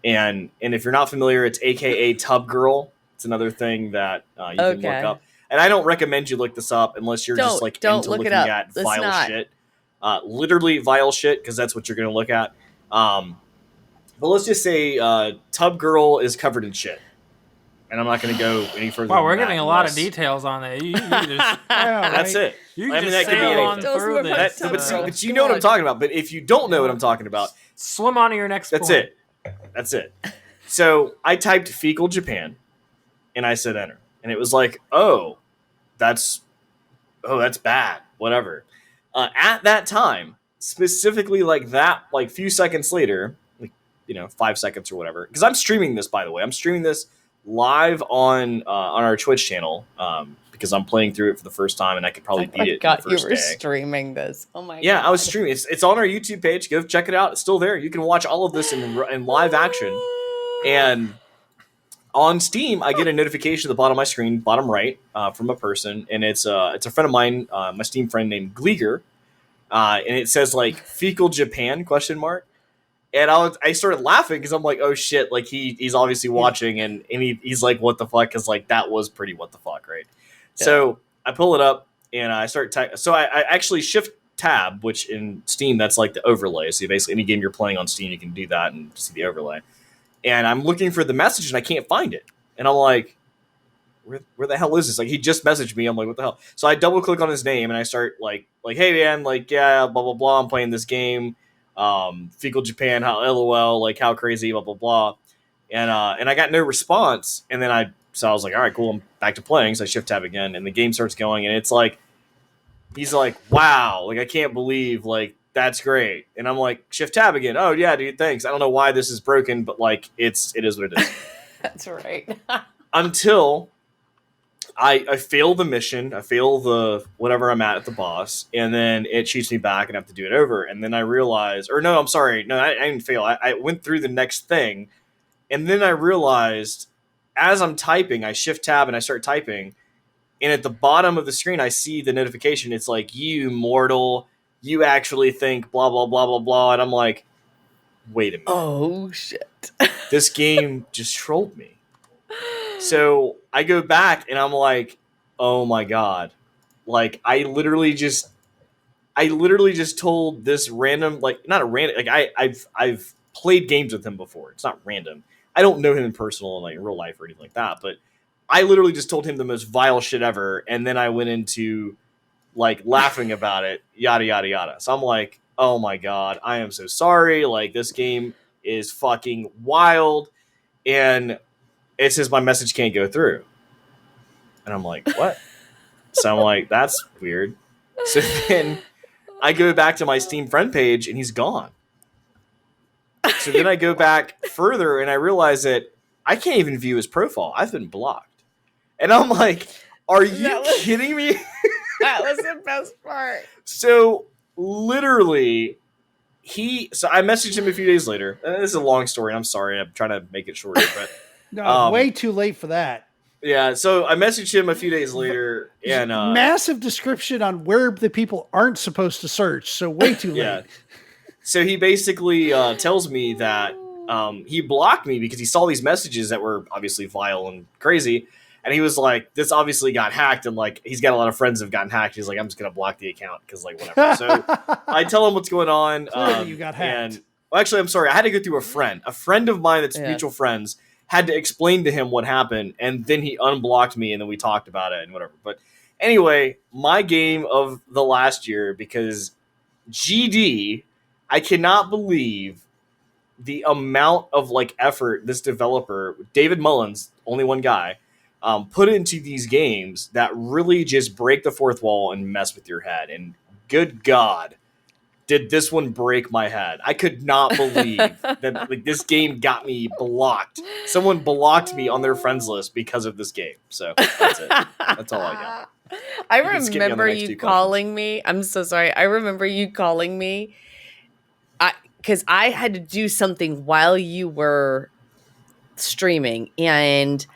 and if you're not familiar, it's AKA Tub Girl. It's another thing that you can look up. And I don't recommend you look this up unless you're just like into looking at vile shit. Literally vile shit, because that's what you're going to look at. But let's just say Tub Girl is covered in shit. And I'm not going to go any further. Wow, we're getting a lot of details on it. You just, that's it. You I mean, that could be on through this. But you know what I'm talking about. But if you don't know what I'm talking about, swim on to your next that's point. That's it. So I typed Fecal Japan, and I said enter. And it was like, oh, that's bad. Whatever. At that time, specifically like that, like few seconds later, 5 seconds or whatever. Because I'm streaming this, by the way. I'm streaming this live on our Twitch channel because I'm playing through it for the first time, and I could probably beat it the first you were streaming this. Oh my god! Yeah, I was streaming. It's on our YouTube page. Go check it out. It's still there. You can watch all of this in live action. And on Steam, I get a notification at the bottom of my screen, bottom right, from a person, and it's a friend of mine, my Steam friend named Gleeger, and it says like Fecal Japan ? And I started laughing because I'm like, oh shit, like he's obviously watching, and he's like, what the fuck? Because like that was pretty what the fuck, right? Yeah. So I pull it up and I start so I actually shift tab, which in Steam that's like the overlay. So basically any game you're playing on Steam, you can do that and see the overlay. And I'm looking for the message and I can't find it. And I'm like, where the hell is this? Like he just messaged me. I'm like, what the hell? So I double click on his name and I start like, hey man, like yeah, blah blah blah. I'm playing this game. Fecal Japan, how LOL, like how crazy, blah blah blah, and I got no response, and then I was like, all right, cool, I'm back to playing, so I shift tab again, and the game starts going, and it's like, he's like, wow, like I can't believe, like that's great, and I'm like, shift tab again, oh yeah, dude, thanks, I don't know why this is broken, but like it is what it is. That's right. Until I fail the mission, I fail the whatever I'm at the boss, and then it shoots me back and I have to do it over. And then I realize, or no, I'm sorry, no, I didn't fail. I went through the next thing, and then I realized as I'm typing, I shift tab and I start typing, and at the bottom of the screen, I see the notification. It's like, you mortal, you actually think blah, blah, blah, blah, blah. And I'm like, wait a minute. Oh, shit. This game just trolled me. So I go back and I'm like, oh my god, like I literally just told this random, like not a random, like I've played games with him before. It's not random. I don't know him in personal, like in real life or anything like that. But I literally just told him the most vile shit ever, and then I went into like laughing about it, yada yada yada. So I'm like, oh my god, I am so sorry. Like this game is fucking wild, and it says my message can't go through. And I'm like, what? So I'm like, that's weird. So then I go back to my Steam friend page and he's gone. So then I go back further and I realize that I can't even view his profile. I've been blocked. And I'm like, are you kidding me? That was the best part. So literally, so I messaged him a few days later. And this is a long story. I'm sorry. I'm trying to make it shorter, but no, way too late for that. Yeah, so I messaged him a few days later, and massive description on where the people aren't supposed to search. So way too late. Yeah. So he basically tells me that he blocked me because he saw these messages that were obviously vile and crazy, and he was like, "This obviously got hacked," and like he's got a lot of friends that have gotten hacked. He's like, "I'm just gonna block the account because like whatever." So I tell him what's going on. You got hacked. And well, actually, I'm sorry. I had to go through a friend of mine that's mutual friends. Had to explain to him what happened, and then he unblocked me, and then we talked about it and whatever. But anyway, my game of the last year, because GD, I cannot believe the amount of like effort this developer, David Mullins, only one guy, put into these games that really just break the fourth wall and mess with your head. And good God, did this one break my head. I could not believe that like this game got me blocked. Someone blocked me on their friends list because of this game. So that's it. That's all I got. I remember you calling me. I'm so sorry. I remember you calling me because I had to do something while you were streaming, and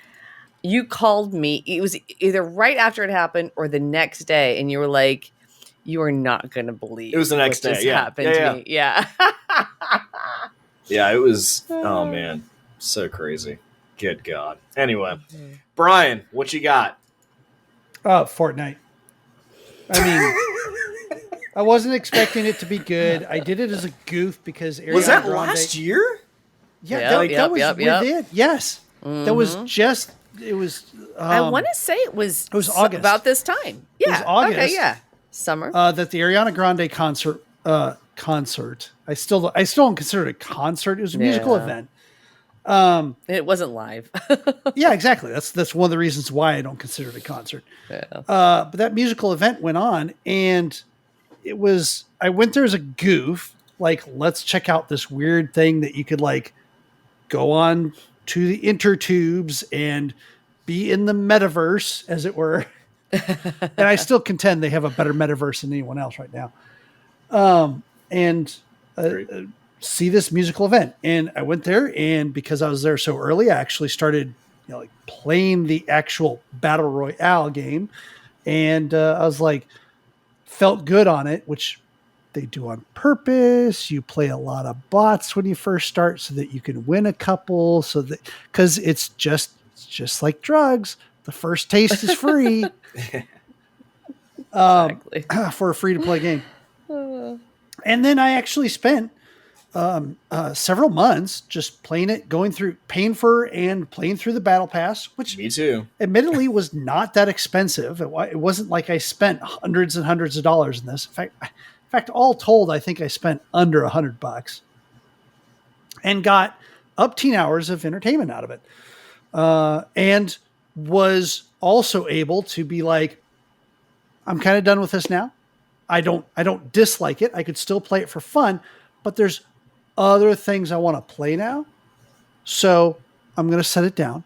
You called me. It was either right after it happened or the next day, and you were like, "You are not going to believe It was the next what day. just Yeah. happened to me." Yeah. Yeah, it was. Oh man, so crazy. Good God. Anyway, Brian, what you got? Fortnite. I mean, I wasn't expecting it to be good. I did it as a goof because Ariana Was that Grande, last year? Yeah, that was with it. Yes, that was Mhm. just. It was. I want to say it was August. about this time. Yeah. It was August. Okay, yeah. Summer. That the Ariana Grande concert. I still don't consider it a concert. It was a musical Yeah. event. It wasn't live. Yeah, exactly. That's one of the reasons why I don't consider it a concert. Yeah. But that musical event went on, and it was. I went there as a goof. Like, let's check out this weird thing that you could like go on to the intertubes and be in the metaverse, as it were. And I still contend they have a better metaverse than anyone else right now. And see this musical event. And I went there, and because I was there so early, I actually started like playing the actual battle royale game. And I was like, felt good on it, which they do on purpose. You play a lot of bots when you first start so that you can win a couple. So that, because it's just like drugs. The first taste is free. Exactly. For a free to play game. And then I actually spent several months just playing it, going through, paying for and playing through the battle pass, which Me too. admittedly was not that expensive. It wasn't like I spent hundreds and hundreds of dollars in this. In fact, all told, I think I spent under $100 and got up 10 hours of entertainment out of it. And was also able to be like, I'm kind of done with this now. I don't dislike it. I could still play it for fun, but there's other things I want to play now. So I'm going to set it down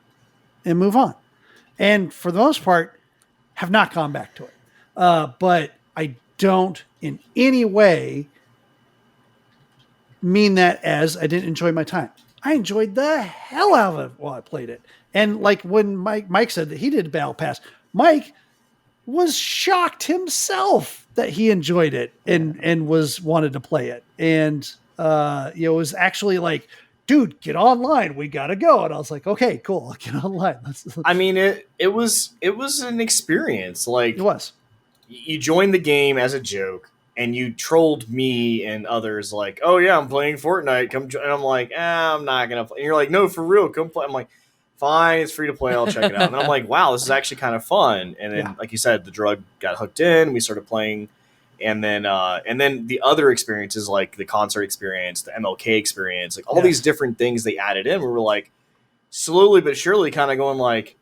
and move on. And for the most part, have not gone back to it. But I don't in any way mean that as I didn't enjoy my time. I enjoyed the hell out of it while I played it. And like when Mike said that he did Battle Pass, Mike was shocked himself that he enjoyed it and was wanted to play it. And it was actually like, dude, get online. We got to go. And I was like, okay, cool. I'll get online. I mean, it was an experience. Like, It was. You joined the game as a joke, and you trolled me and others like, oh yeah, I'm playing Fortnite. Come, and I'm like, I'm not gonna play. And you're like, no, for real, come play. I'm like, fine, it's free to play. I'll check it out. And I'm like, wow, this is actually kind of fun. And then, like you said, the drug got hooked in. We started playing, and then the other experiences, like the concert experience, the MLK experience, like all these different things they added in. We were like, slowly but surely, kind of going like,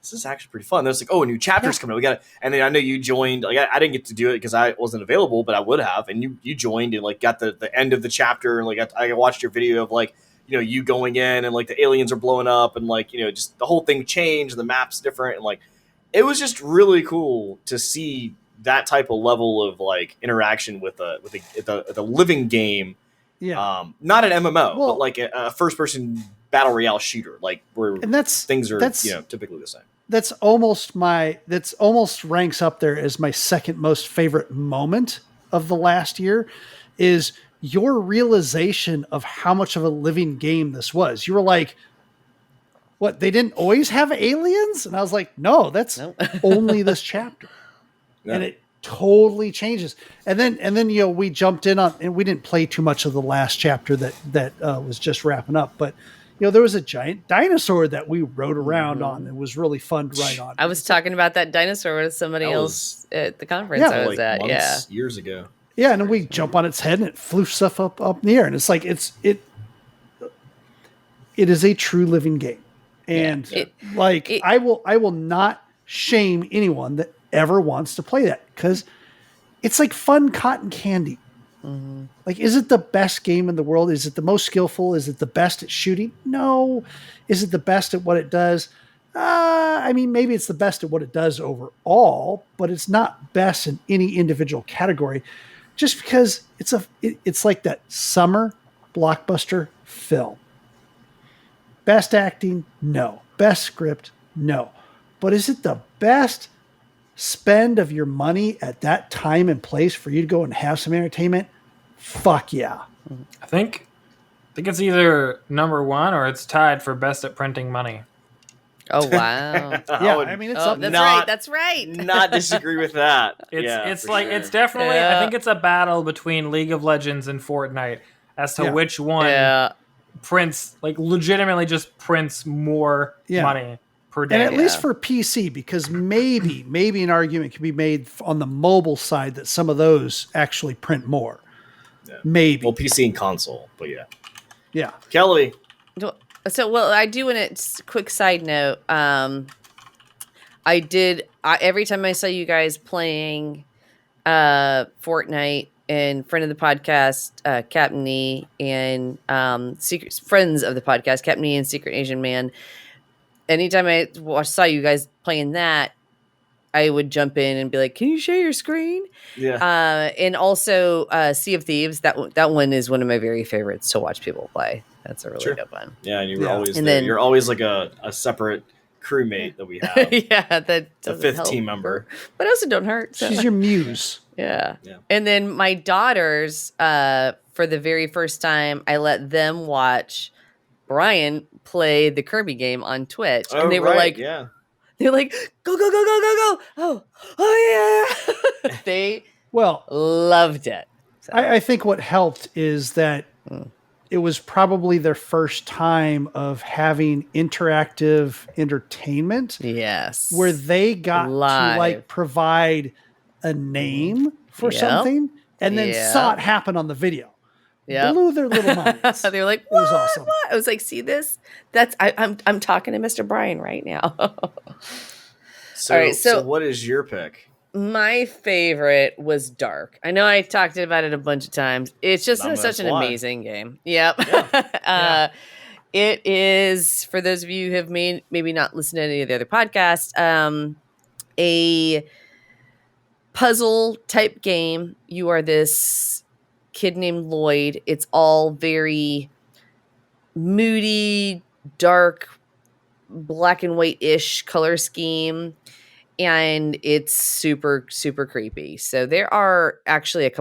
this is actually pretty fun. There's like, oh, a new chapter's coming up. We got it. And then I know you joined. Like, I didn't get to do it because I wasn't available, but I would have. And you joined and like got the end of the chapter. And like I watched your video of like, you going in and like the aliens are blowing up and like, just the whole thing changed and the map's different. And like, it was just really cool to see that type of level of like interaction with a living game. Yeah. Not an MMO, but like a first person battle royale shooter, like where things are typically the same. That's almost ranks up there as my second most favorite moment of the last year is your realization of how much of a living game this was. You were like, what, they didn't always have aliens? And I was like, no, that's only this chapter. No. And it totally changes. And then we jumped in on, and we didn't play too much of the last chapter that was just wrapping up, but there was a giant dinosaur that we rode around on. It was really fun to ride on. I was talking about that dinosaur with somebody else at the conference I was at. Months, years ago. Yeah, and then we jump on its head and it flew stuff up in the air, and it's like it is a true living game, and I will not shame anyone that ever wants to play that because it's like fun cotton candy. Mm-hmm. Like, is it the best game in the world? Is it the most skillful? Is it the best at shooting? No. Is it the best at what it does? I mean, maybe it's the best at what it does overall, but it's not best in any individual category. Just because it's like that summer blockbuster film. Best acting? No. Best script? No. But is it the best spend of your money at that time and place for you to go and have some entertainment? Fuck yeah. I think it's either number one or it's tied for best at printing money. Oh wow! Yeah, I mean, it's Oh, up. that's Not- right. That's right. Not disagree with that. It's for like sure. it's definitely. Yeah. I think it's a battle between League of Legends and Fortnite as to Yeah. which one Yeah. prints, like, legitimately just prints more Yeah. money per day. And at least Yeah. for PC, because maybe an argument can be made on the mobile side that some of those actually print more. Yeah. Maybe. Well, PC and console, but yeah. Yeah. Kelly, So, well, I do want to quick side note. Every time I saw you guys playing Fortnite, and friend of the podcast, Captain E, and friends of the podcast, Captain E and Secret Asian Man. Anytime I saw you guys playing that, I would jump in and be like, "Can you share your screen?" yeah. And also Sea of Thieves. That one is one of my very favorites to watch people play. That's a really Sure. good one. Yeah, and you were Yeah. always And there. then- You're always like a separate crewmate that we have. Yeah, that The doesn't fifth help, team member. but also don't hurt. So. She's your muse. Yeah. Yeah. And then my daughters, for the very first time, I let them watch Brian play the Kirby game on Twitch. Oh, And they were right, like, yeah. they're like, go, go, go, go, go, go. Oh yeah. They Well, loved it. So, I think what helped is that it was probably their first time of having interactive entertainment yes. where they got Live. to like provide a name for Yep. something and then Yep. saw it happen on the video. Yep. Blew their little minds. They were like, It was what? awesome. What? I was like, see this? I'm talking to Mr. Brian right now. So, All right, so- what is your pick? My favorite was Dark. I know I talked about it a bunch of times. It's just That's such an why. amazing game. Yep. Yeah. It is, for those of you who have maybe not listened to any of the other podcasts, a puzzle type game. You are this kid named Lloyd. It's all very moody, dark, black and white-ish color scheme. And it's super, super creepy. So there are actually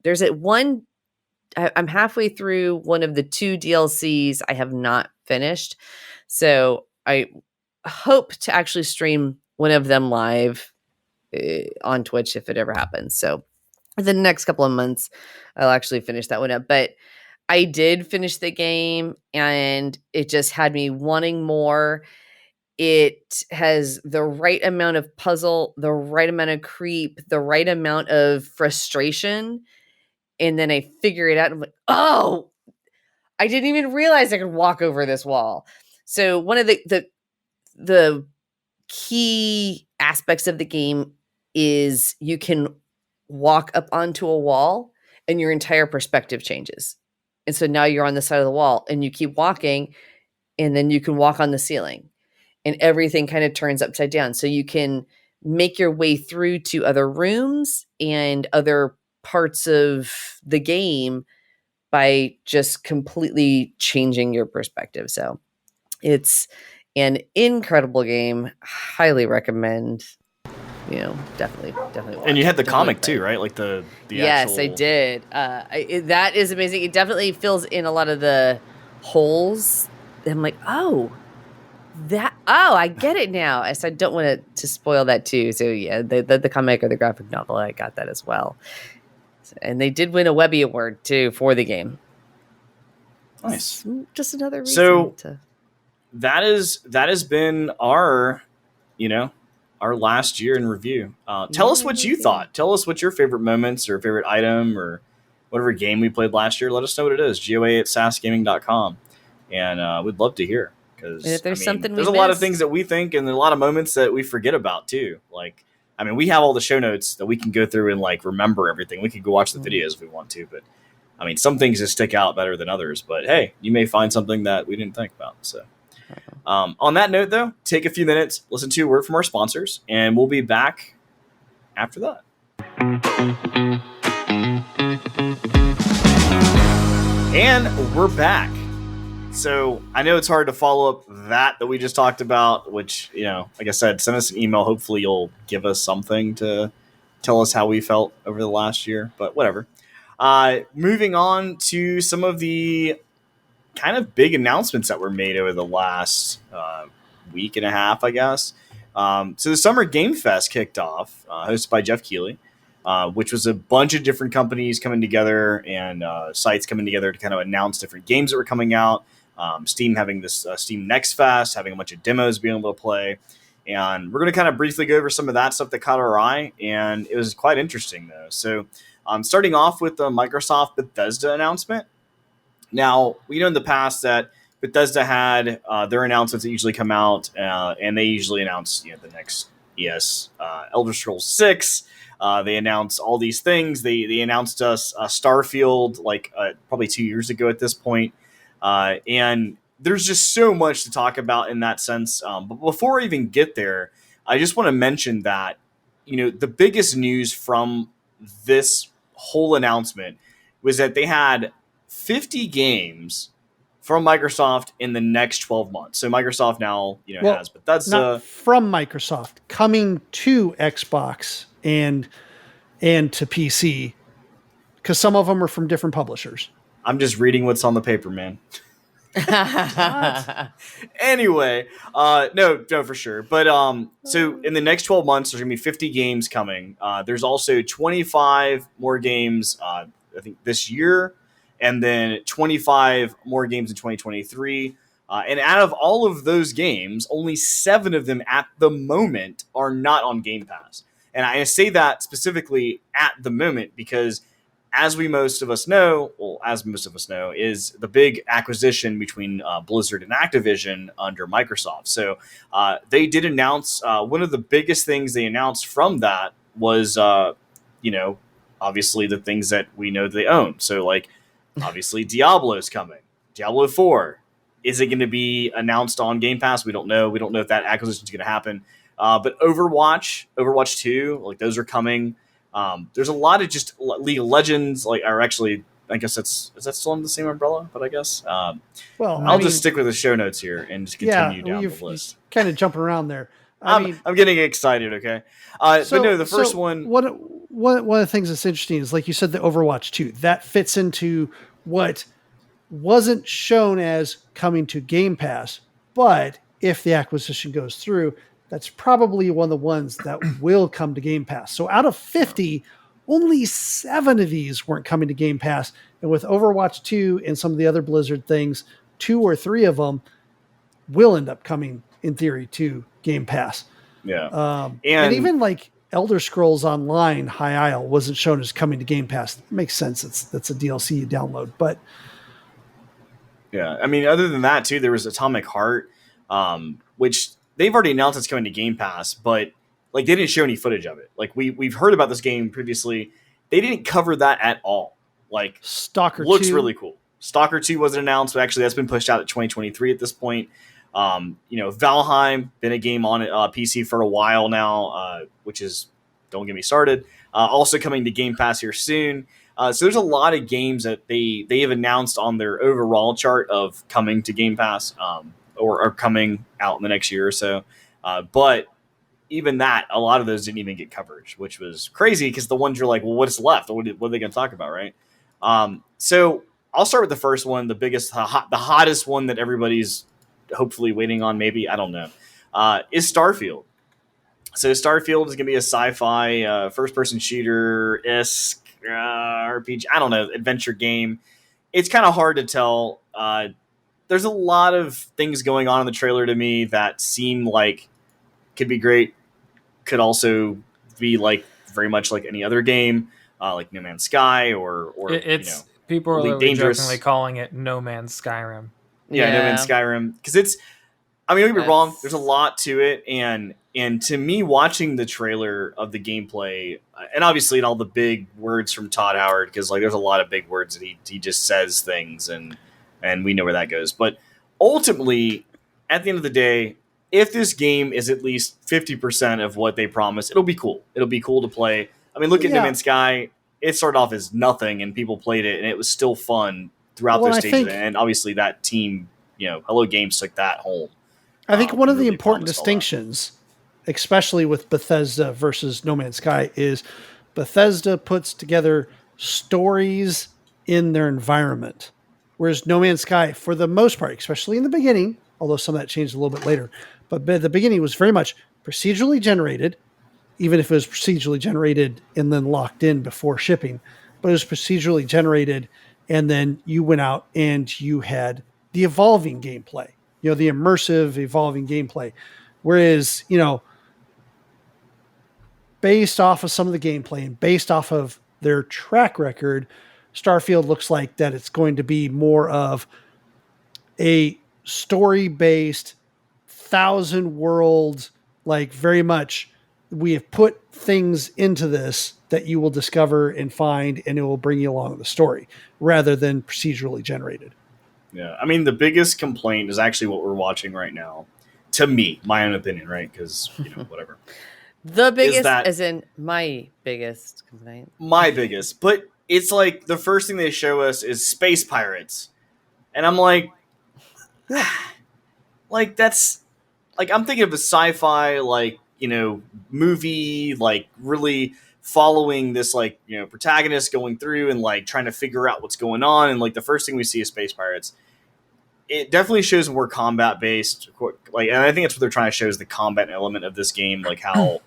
there's one, I'm halfway through one of the 2 DLCs I have not finished. So I hope to actually stream one of them live on Twitch if it ever happens. So the next couple of months, I'll actually finish that one up. But I did finish the game and it just had me wanting more. It has the right amount of puzzle, the right amount of creep, the right amount of frustration. And then I figure it out. I'm like, oh, I didn't even realize I could walk over this wall. So one of the key aspects of the game is you can walk up onto a wall and your entire perspective changes. And so now you're on the side of the wall and you keep walking and then you can walk on the ceiling. And everything kind of turns upside down. So you can make your way through to other rooms and other parts of the game by just completely changing your perspective. So it's an incredible game. Highly recommend. Definitely watch. And you had the Definitely comic play. too, right? Like the Yes, actual... I did. That is amazing. It definitely fills in a lot of the holes. I'm like, I get it now. I said, don't want to spoil that too. So yeah, the comic or the graphic novel, I got that as well. And they did win a Webby Award too for the game. Nice. Just another reason So- to. That has been our last year in review. Tell us what you thought. Tell us what your favorite moments or favorite item or whatever game we played last year. Let us know what it is. GOA@sasgaming.com. And we'd love to hear. Because And if there's something we there's a lot of missed. things that we think and a lot of moments that we forget about too. Like, we have all the show notes that we can go through and like remember everything. We could go watch the videos if we want to, but some things just stick out better than others. But hey, you may find something that we didn't think about. So on that note, though, take a few minutes, listen to a word from our sponsors, and we'll be back after that. And we're back. So I know it's hard to follow up that we just talked about, which, like I said, send us an email. Hopefully you'll give us something to tell us how we felt over the last year, but whatever. Moving on to some of the kind of big announcements that were made over the last week and a half, I guess. So the Summer Game Fest kicked off, hosted by Jeff Keighley, which was a bunch of different companies coming together and sites coming together to kind of announce different games that were coming out. Steam having this Steam Next Fest, having a bunch of demos being able to play. And we're going to kind of briefly go over some of that stuff that caught our eye. And it was quite interesting, though. So starting off with the Microsoft Bethesda announcement. Now, we know in the past that Bethesda had their announcements that usually come out, and they usually announce the next Elder Scrolls 6. They announce all these things. They announced us Starfield probably 2 years ago at this point. And there's just so much to talk about in that sense. But before I even get there, I just want to mention that, the biggest news from this whole announcement was that they had 50 games from Microsoft in the next 12 months. So Microsoft now, has Bethesda. Not from Microsoft, coming to Xbox and to PC, because some of them are from different publishers. I'm just reading what's on the paper, man. Anyway, no, for sure. But so in the next 12 months, there's gonna be 50 games coming. There's also 25 more games, I think this year, and then 25 more games in 2023. And out of all of those games, only 7 of them at the moment are not on Game Pass. And I say that specifically at the moment because as most of us know, is the big acquisition between Blizzard and Activision under Microsoft. So they did announce one of the biggest things they announced from that was, obviously the things that we know they own. So obviously Diablo's coming. Diablo 4. Is it going to be announced on Game Pass? We don't know. We don't know if that acquisition is going to happen. But Overwatch 2, those are coming. There's a lot of just League of Legends, or actually, I guess is that still under the same umbrella? But I guess, I'll just stick with the show notes here and just continue down the list. Kind of jumping around there. I'm getting excited. Okay. But no, the first one. One of the things that's interesting is, like you said, the Overwatch 2 that fits into what wasn't shown as coming to Game Pass, but if the acquisition goes through, that's probably one of the ones that will come to Game Pass. So out of 50, only 7 of these weren't coming to Game Pass. And with Overwatch 2 and some of the other Blizzard things, 2 or 3 of them will end up coming, in theory, to Game Pass. Yeah. And even Elder Scrolls Online High Isle wasn't shown as coming to Game Pass. It makes sense. That's a DLC you download. But yeah, I mean, other than that, too, there was Atomic Heart, which they've already announced it's coming to Game Pass, but they didn't show any footage of it. We've heard about this game previously. They didn't cover that at all. Stalker looks 2. really cool. Stalker 2 wasn't announced, but actually that's been pushed out to 2023 at this point. Valheim, been a game on PC for a while now, which is, don't get me started, also coming to Game Pass here soon. So there's a lot of games that they have announced on their overall chart of coming to Game Pass, or are coming out in the next year or so. But even that, a lot of those didn't even get coverage, which was crazy because the ones you're like, well, what's left? What are they going to talk about, right? So I'll start with the first one, the biggest, the hottest one that everybody's hopefully waiting on, maybe, I don't know, is Starfield. So Starfield is going to be a sci-fi first-person shooter-esque RPG, I don't know, adventure game. It's kind of hard to tell. There's a lot of things going on in the trailer to me that seem like could be great, could also be very much like any other game, like No Man's Sky or it's people are really jokingly calling it No Man's Skyrim. Yeah, No Man's Skyrim, because it's. I mean, don't get me wrong. There's a lot to it, and to me, watching the trailer of the gameplay, and obviously, all the big words from Todd Howard, because there's a lot of big words that he just says things, and we know where that goes. But ultimately, at the end of the day, if this game is at least 50% of what they promise, it'll be cool. It'll be cool to play. I mean, look at No Man's Sky. It started off as nothing, and people played it, and it was still fun throughout those stages. And obviously, that team Hello Games took that home. I think one of the really important promised all that. distinctions, especially with Bethesda versus No Man's Sky, is Bethesda puts together stories in their environment, whereas No Man's Sky, for the most part, especially in the beginning, although some of that changed a little bit later, but at the beginning was very much procedurally generated, even if it was procedurally generated and then locked in before shipping, but it was procedurally generated, and then you went out and you had the evolving gameplay, the immersive evolving gameplay. Whereas, based off of some of the gameplay and based off of their track record, Starfield looks like that it's going to be more of a story-based 1,000 world, like very much we have put things into this that you will discover and find, and it will bring you along the story rather than procedurally generated. Yeah, I mean, the biggest complaint is actually what we're watching right now. To me, my own opinion, right? Because, whatever. The biggest, as in my biggest complaint. My biggest. But it's like the first thing they show us is space pirates. And I'm like, like, that's, like, I'm thinking of a sci-fi, like, movie, like, really following this, like, protagonist going through and, like, trying to figure out what's going on. And, like, the first thing we see is space pirates. It definitely shows more combat based, like, and I think that's what they're trying to show is the combat element of this game, like how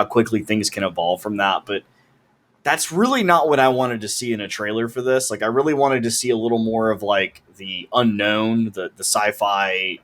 quickly things can evolve from that. But that's really not what I wanted to see in a trailer for this. Like, I really wanted to see a little more of like the unknown, the sci-fi,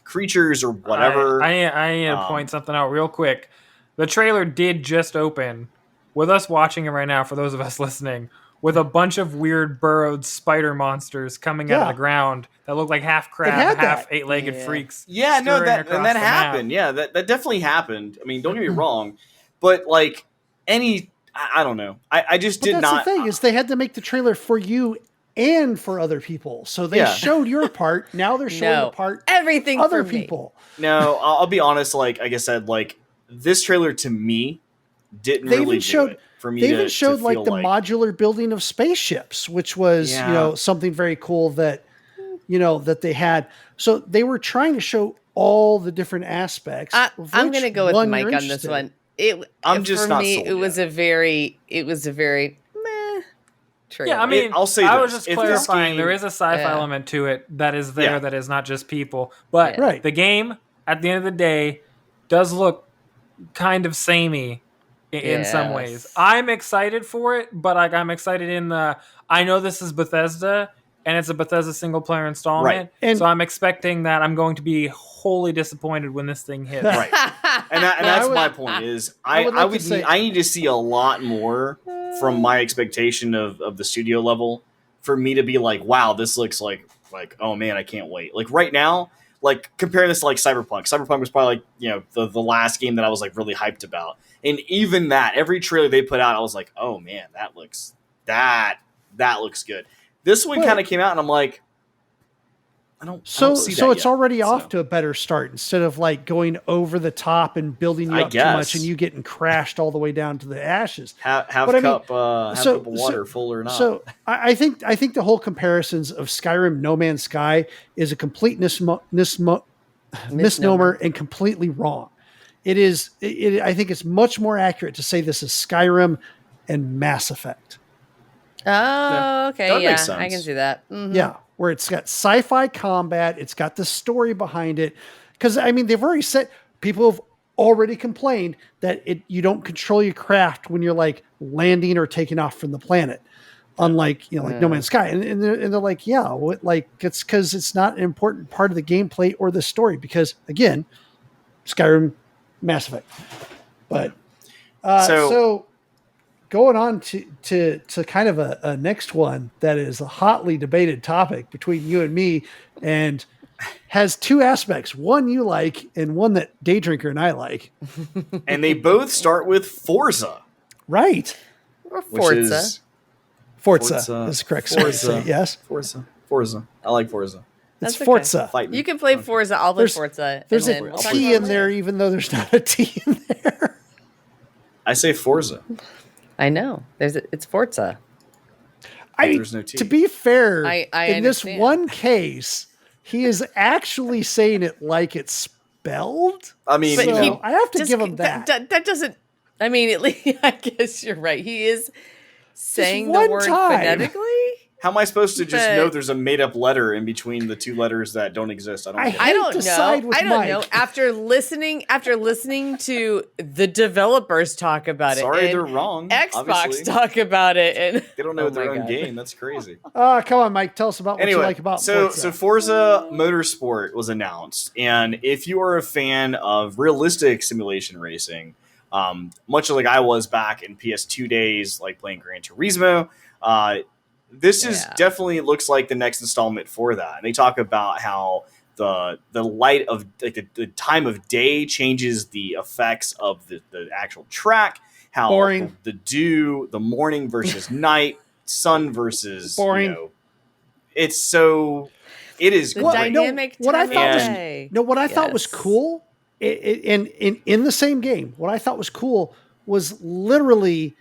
creatures or whatever. I need to point something out real quick. The trailer did just open with us watching it right now. For those of us listening, with a bunch of weird burrowed spider monsters coming out of the ground that look like half crab, half eight-legged freaks. Yeah, no, that happened. Map. Yeah, that definitely happened. I mean, don't get me wrong, but like I don't know. I just did not. That's the thing is they had to make the trailer for you and for other people. So they showed your part. Now they're showing the part everything other for people. No, I'll be honest. Like I said, like this trailer to me didn't really do it. For me, they even showed like the modular building of spaceships, which was something very cool that that they had. So they were trying to show all the different aspects. I'm going to go with Mike on this one. I'm just not sold it was a very meh trailer. Yeah, I mean, I'll say I this. was just clarifying. There is a sci-fi element to it that is there that is not just people. But the game, at the end of the day, does look kind of samey in some ways. I'm excited for it, but like I'm excited in the I know this is Bethesda and it's a Bethesda single player installment, and so I'm expecting that I'm going to be wholly disappointed when this thing hits. Right, and that's my point. Is I need to see a lot more from my expectation of the studio level for me to be like, wow, this looks like oh man, I can't wait. Like right now. Like comparing this to like Cyberpunk. Cyberpunk was probably like, the last game that I was like really hyped about. And even that, every trailer they put out, I was like, oh man, that looks good. This one kind of came out and I'm like, I don't see that so it's yet. already off to a better start instead of like going over the top and building you up too much and you getting crashed all the way down to the ashes. Have cup of water full or not. So I think the whole comparisons of Skyrim No Man's Sky is a complete misnomer and completely wrong. It is. I think it's much more accurate to say this is Skyrim and Mass Effect. Oh, okay, that makes sense. I can see that. Mm-hmm. Yeah, where it's got sci-fi combat, it's got the story behind it. Because I mean, they've already said people have already complained that you don't control your craft when you're like landing or taking off from the planet, unlike like No Man's Sky. And they're like, it's because it's not an important part of the gameplay or the story. Because again, Skyrim, Mass Effect. But so going on to kind of a next one that is a hotly debated topic between you and me, and has two aspects. One you like, and one that Daydrinker and I like. And they both start with Forza. Right. Or Forza. Forza is the correct way to say it, yes. Forza. I like Forza. It's Forza. Fight me. You can play Forza. I'll play Forza. There's a T in there, even though there's not a T in there. I say Forza. I know. It's Forza. There's no T. To be fair, I in this understand. one case, he is actually saying it like it's spelled. I mean, But So I have to give him that. That doesn't. I mean, at least I guess you're right. He is saying the one word time. phonetically. how am I supposed to just But- know there's a made up letter in between the two letters that don't exist? I don't. I get it. hate I don't to know. side with I don't know. Mike. After listening to the developers talk about Sorry, it, they're and wrong. Xbox obviously. talk about it, and They don't know Oh their my own God. game. That's crazy. Come on, Mike. Tell us about what Anyway, you like about so Forza. Forza Motorsport was announced, and if you are a fan of realistic simulation racing, much like I was back in PS2 days, like playing Gran Turismo, this is Yeah. definitely looks like the next installment for that. And they talk about how the light of like the time of day changes the effects of the actual track. How Boring. the dew, the morning versus night, sun versus Boring. it's so. It is the Well, great. dynamic what I time thought of was- day. No, what I thought was Yes. cool, in the same game, what I thought was cool was literally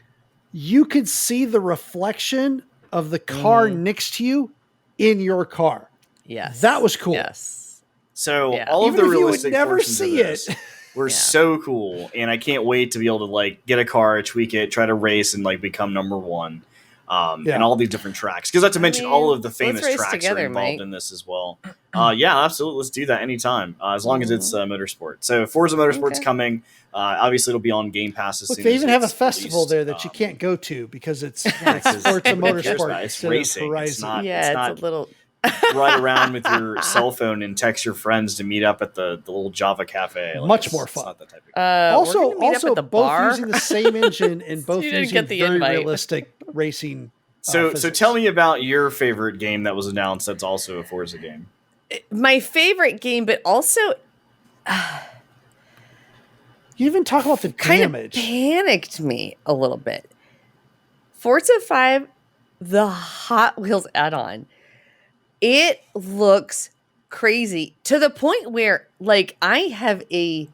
you could see the reflection of the car next to you in your car. Yes, That was cool. Yes, So Yeah. all of Even the if you would realistic never portions see of this it. were Yeah. so cool, and I can't wait to be able to like get a car, tweak it, try to race, and like become number one, Yeah. and all these different tracks. Because not to mention mean, all of the let's famous race tracks together, are involved Mike. in this as well. Yeah, absolutely. Let's do that anytime, as long as it's Motorsport. So Forza Motorsport's Okay. coming. Obviously, it'll be on Game Pass as Look, soon they as even have a it's festival released. there that you can't go to because it's It's Forza nobody cares Motorsport about it. It's instead of racing. It's Horizon. not. yeah, it's it's not a little. ride around with your cell phone and text your friends to meet up at the little Java cafe. Much it's- more it's fun. not that type of Also, we're gonna meet up at the both bar. using the same engine and both You didn't using get the very invite. realistic racing. So physics. tell me about your favorite game that was announced that's also a Forza game. My favorite game, but also You even talk about the kind damage. of panicked me a little bit. Forza 5, the Hot Wheels add-on. It looks crazy to the point where, like, I have a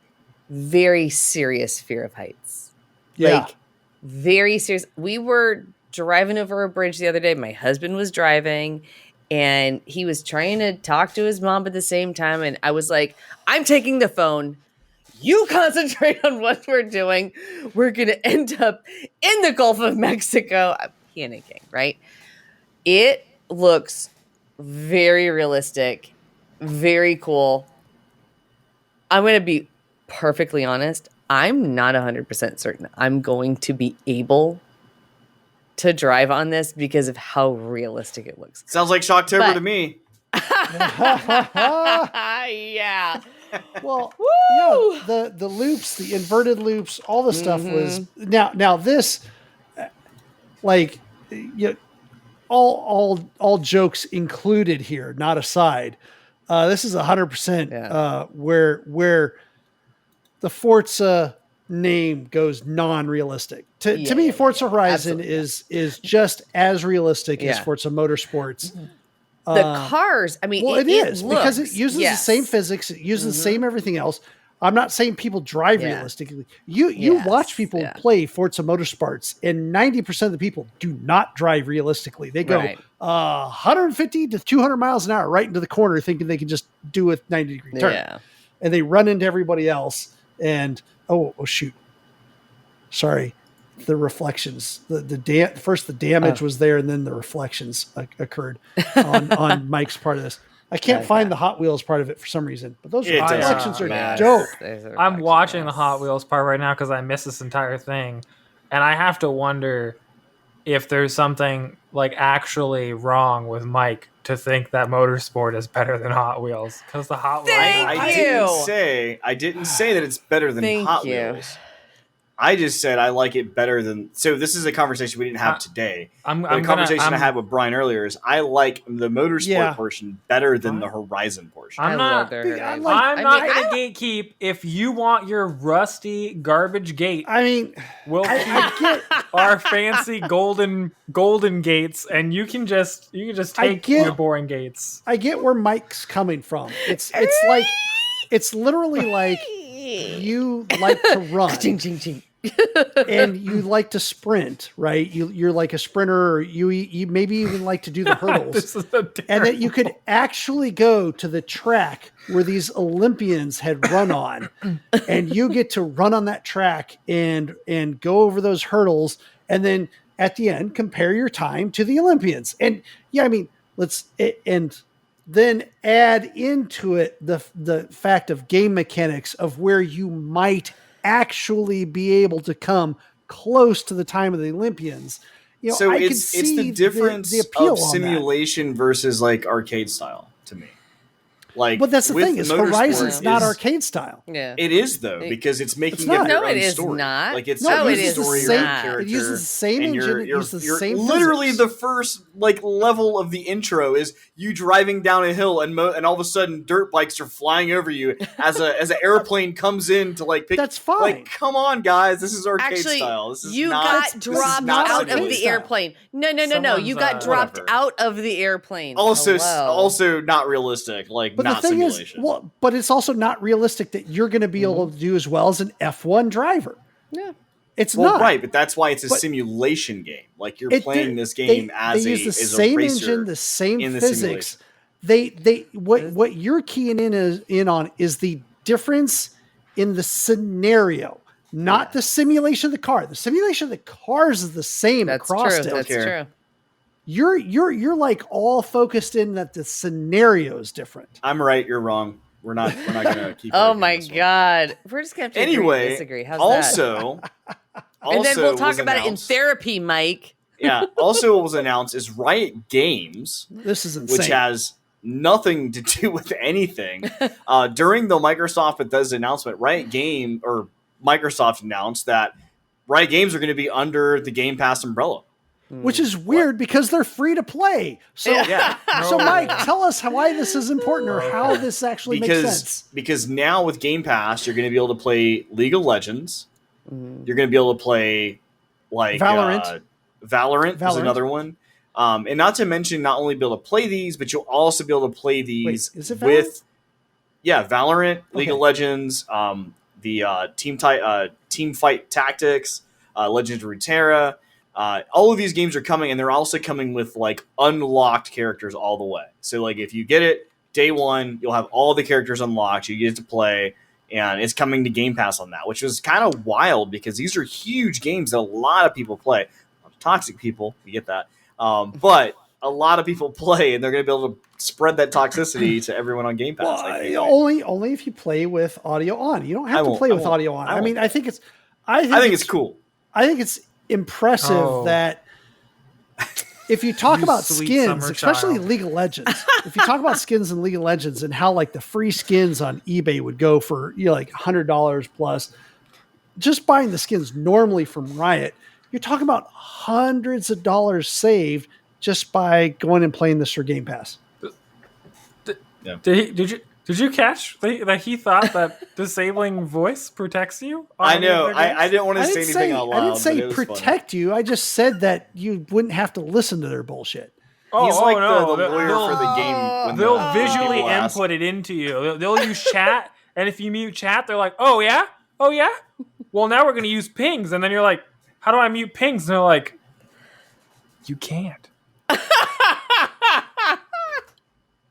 very serious fear of heights. Yeah. Like, very serious. We were driving over a bridge the other day. My husband was driving and he was trying to talk to his mom at the same time. And I was like, I'm taking the phone. You concentrate on what we're doing. We're going to end up in the Gulf of Mexico. I'm panicking, right? It looks very realistic, very cool. I'm going to be perfectly honest. I'm not 100% certain I'm going to be able to drive on this because of how realistic it looks. Sounds like Shocktober But- to me. Yeah. Well, Woo! yeah, the loops, the inverted loops, all the stuff was Mm-hmm. now this like all jokes included here, not aside. This is 100% Yeah. where the Forza name goes non-realistic. To Yeah, me, yeah, Forza yeah. Horizon Absolutely, is just as realistic as Yeah. Forza Motorsports. The cars, I mean, Well, it is because it looks- uses yes. the same physics, it uses the same everything else. I'm not saying people drive Yeah. realistically. You Yes, watch people yeah. play Forza Motorsports, and 90% of the people do not drive realistically. They go Right. 150 to 200 miles an hour right into the corner, thinking they can just do a 90-degree turn, Yeah. and they run into everybody else. And oh shoot, sorry. The reflections, first the damage was there, and then the reflections occurred on Mike's part of this. I can't Okay. find the Hot Wheels part of it for some reason, but those It does reflections not are matter. dope. There's a I'm reflection, watching the yes. Hot Wheels part right now because I missed this entire thing, and I have to wonder if there's something like actually wrong with Mike to think that Motorsport is better than Hot Wheels because the Hot Wheels. Thank I you. didn't say that it's better than Thank Hot you. Wheels. I just said I like it better than. So this is a conversation we didn't have today. I'm The gonna- conversation I I'm- had with Brian earlier is I like the Motorsport Yeah. portion better than the Horizon portion. I'm I not- love their Big- Horizon. I'm not I gonna gatekeep. If you want your rusty garbage gate, I mean, we'll keep our fancy golden gates, and you can just take get- your boring gates. I get where Mike's coming from. It's like it's literally like you like to run. Ching, ching, ching. and you like to sprint, right? You're like a sprinter, or you maybe even like to do the hurdles. This is so and that you could actually go to the track where these Olympians had run on, and you get to run on that track and go over those hurdles, and then at the end compare your time to the Olympians. And yeah, I mean, and then add into it the fact of game mechanics of where you might actually be able to come close to the time of the Olympians. You know, So I it's could see the difference the appeal of on simulation versus like arcade style to me. Like, But that's the with thing is Motorsports Horizon's not is- arcade style. Yeah. It is though, because it's making It's it not. their No, own it is story. not. Like it's No, their it own is story, not. their It character. uses the same and engine, it uses the same literally physics. the first like level of the intro is you driving down a hill and all of a sudden dirt bikes are flying over you as an airplane comes in to like pick. That's fine. Like, come on, guys, this is arcade Actually, style. This is you not, got this is dropped not out of simulation. the style. airplane. No. You Someone's, got dropped whatever. out of the airplane. Also, Hello. also not realistic. Like, But not the thing simulation. is, but it's also not realistic that you're going to be able to do as well as an F1 driver. Yeah. It's Well, not right, but that's why it's a But simulation game. Like you're It- playing this game as they a use the as same a racer engine, the same in the physics. What you're keying in on is the difference in the scenario, not the simulation of the car. The simulation of the cars is the same That's across true. it. That's care. true. You're like all focused in that the scenario is different. I'm right, you're wrong. We're not gonna keep. Oh arguing my this one. God. We're just going to have to agree to Anyway, disagree. How's that? also, And then we'll talk was about it in announced- therapy, Mike. Yeah. Also, what was announced is Riot Games, This is insane. which has nothing to do with anything. During the Microsoft Bethesda announcement, Microsoft announced that Riot Games are going to be under the Game Pass umbrella. which is weird because they're free to play. So, Yeah. so Mike, tell us why this is important or how this actually makes sense. Because now with Game Pass, you're going to be able to play League of Legends. Mm. You're going to be able to play like Valorant. Valorant is Valorant. another one. And not to mention, not only be able to play these, but you'll also be able to play these is it with Valorant, League of Okay. Legends, the Team Fight Tactics, Legends of Runeterra. All of these games are coming, and they're also coming with like unlocked characters all the way. So like if you get it day one, you'll have all the characters unlocked. You get to play, and it's coming to Game Pass on that, which was kind of wild because these are huge games that a lot of people play. A lot of toxic people, you get that, but a lot of people play, and they're going to be able to spread that toxicity to everyone on Game Pass. Well, I think. only if you play with audio on. You don't have I to won't- play I with won't- audio on. I I won't. mean, I think it's cool. I think it's impressive that if you talk You about sweet skins, summer especially child. League of Legends, if you talk about skins in League of Legends and how like the free skins on eBay would go for like $100 plus, just buying the skins normally from Riot, you're talking about hundreds of dollars saved just by going and playing this for Game Pass. Did you catch that he thought that disabling voice protects you? on I any of know. their games? I didn't want to say anything out loud. I didn't say but it was funny. protect you. I just said that you wouldn't have to listen to their bullshit. He's like no, the lawyer they'll- for the game. When They'll the visually people ask. input it into you. They'll use chat, and if you mute chat, they're like, "Oh yeah, oh yeah." Well, now we're going to use pings, and then you're like, "How do I mute pings?" And they're like, "You can't."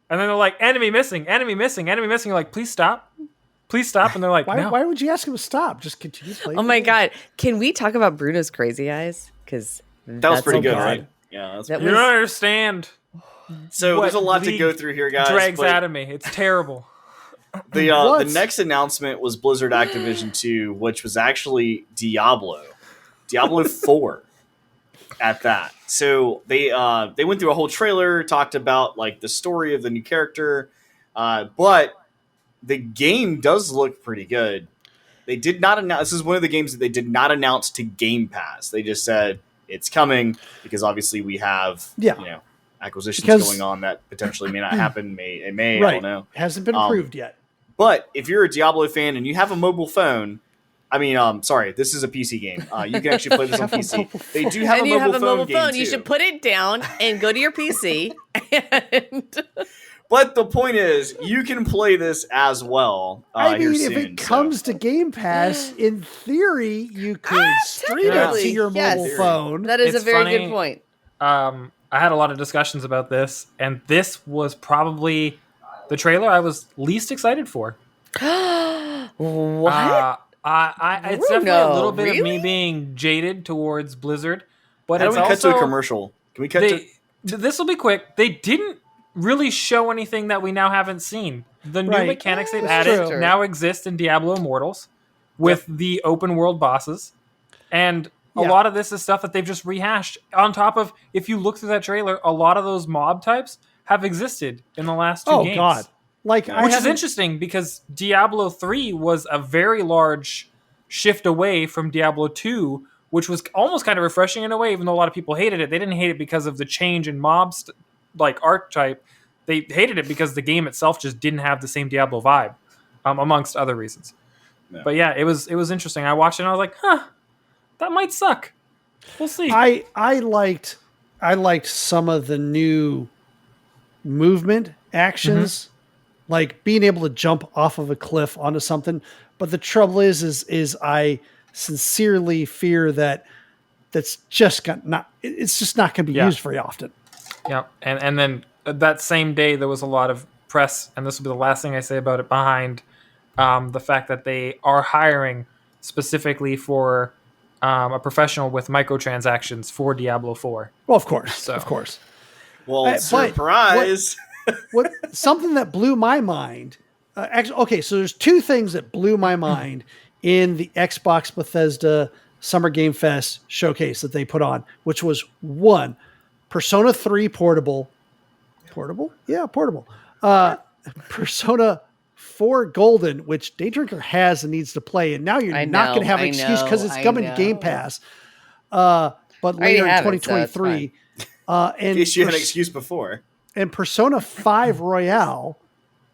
And then they're like, "Enemy missing, enemy missing, enemy missing." You're like, "Please stop, please stop." And they're like, Why, "No." why would you ask him to stop? Just continue playing. Oh the my game. God. Can we talk about Bruno's crazy eyes? Because That was pretty good, God. right? Yeah. That's That You was- don't understand. so there's a what lot to League go through here, guys. Drags but out of me. It's terrible. the What? next announcement was Blizzard Activision 2, which was actually Diablo 4 at that. So they went through a whole trailer, talked about like the story of the new character, but the game does look pretty good. They did not announce. This is one of the games that they did not announce to Game Pass. They just said it's coming because obviously we have acquisitions Because- going on that potentially may not happen. It may. I Right. don't know. Hasn't been approved yet. But if you're a Diablo fan and you have a mobile phone, sorry, this is a PC game. You can actually play this on Have a PC. mobile They phone. do have and a you mobile have a mobile game phone, too. you should put it down and go to your PC. And But the point is, you can play this as well. I here mean, if soon, it comes to Game Pass, in theory, you could stream it to technically, your mobile yes. phone. That is It's a very funny. good point. I had a lot of discussions about this, and this was probably the trailer I was least excited for. What? It's definitely a little bit Bruno, of me being jaded towards Blizzard, but how it's do we cut to also a commercial? Can we cut to? this will be quick. They didn't really show anything that we now haven't seen. The new Right. mechanics they've That's added true. now exist in Diablo Immortals with the open world bosses, and a lot of this is stuff that they've just rehashed. On top of, if you look through that trailer, a lot of those mob types have existed in the last two games. Oh God! Like Which is interesting because Diablo 3 was a very large shift away from Diablo 2, which was almost kind of refreshing in a way, even though a lot of people hated it. They didn't hate it because of the change in mobs, like archetype. They hated it because the game itself just didn't have the same Diablo vibe, amongst other reasons. Yeah. But yeah, it was interesting. I watched it and I was like, that might suck. We'll see. I liked some of the new movement actions, like being able to jump off of a cliff onto something. But the trouble is I sincerely fear that it's just not going to be used very often. Yeah, and then that same day there was a lot of press, and this will be the last thing I say about it, behind the fact that they are hiring specifically for a professional with microtransactions for Diablo 4. Well, of course. Well, surprise. What something that blew my mind. So there's two things that blew my mind in the Xbox Bethesda Summer Game Fest showcase that they put on, which was one, Persona 3 portable. Portable? Yeah, portable. Persona 4 Golden, which Daydrinker has and needs to play, and now you're not going to have an excuse because it's coming to Game Pass. But later in 2023. In case you had an excuse before. And Persona 5 Royale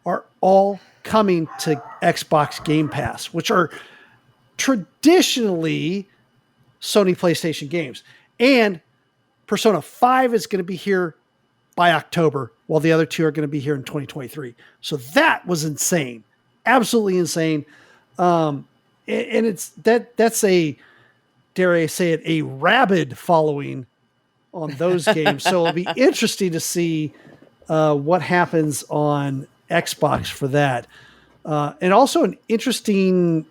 are all coming to Xbox Game Pass, which are traditionally Sony PlayStation games. And Persona 5 is going to be here by October, while the other two are going to be here in 2023. So that was insane. Absolutely insane. And that's a, dare I say it, a rabid following on those games. So it'll be interesting to see what happens on Xbox for that. And also an interesting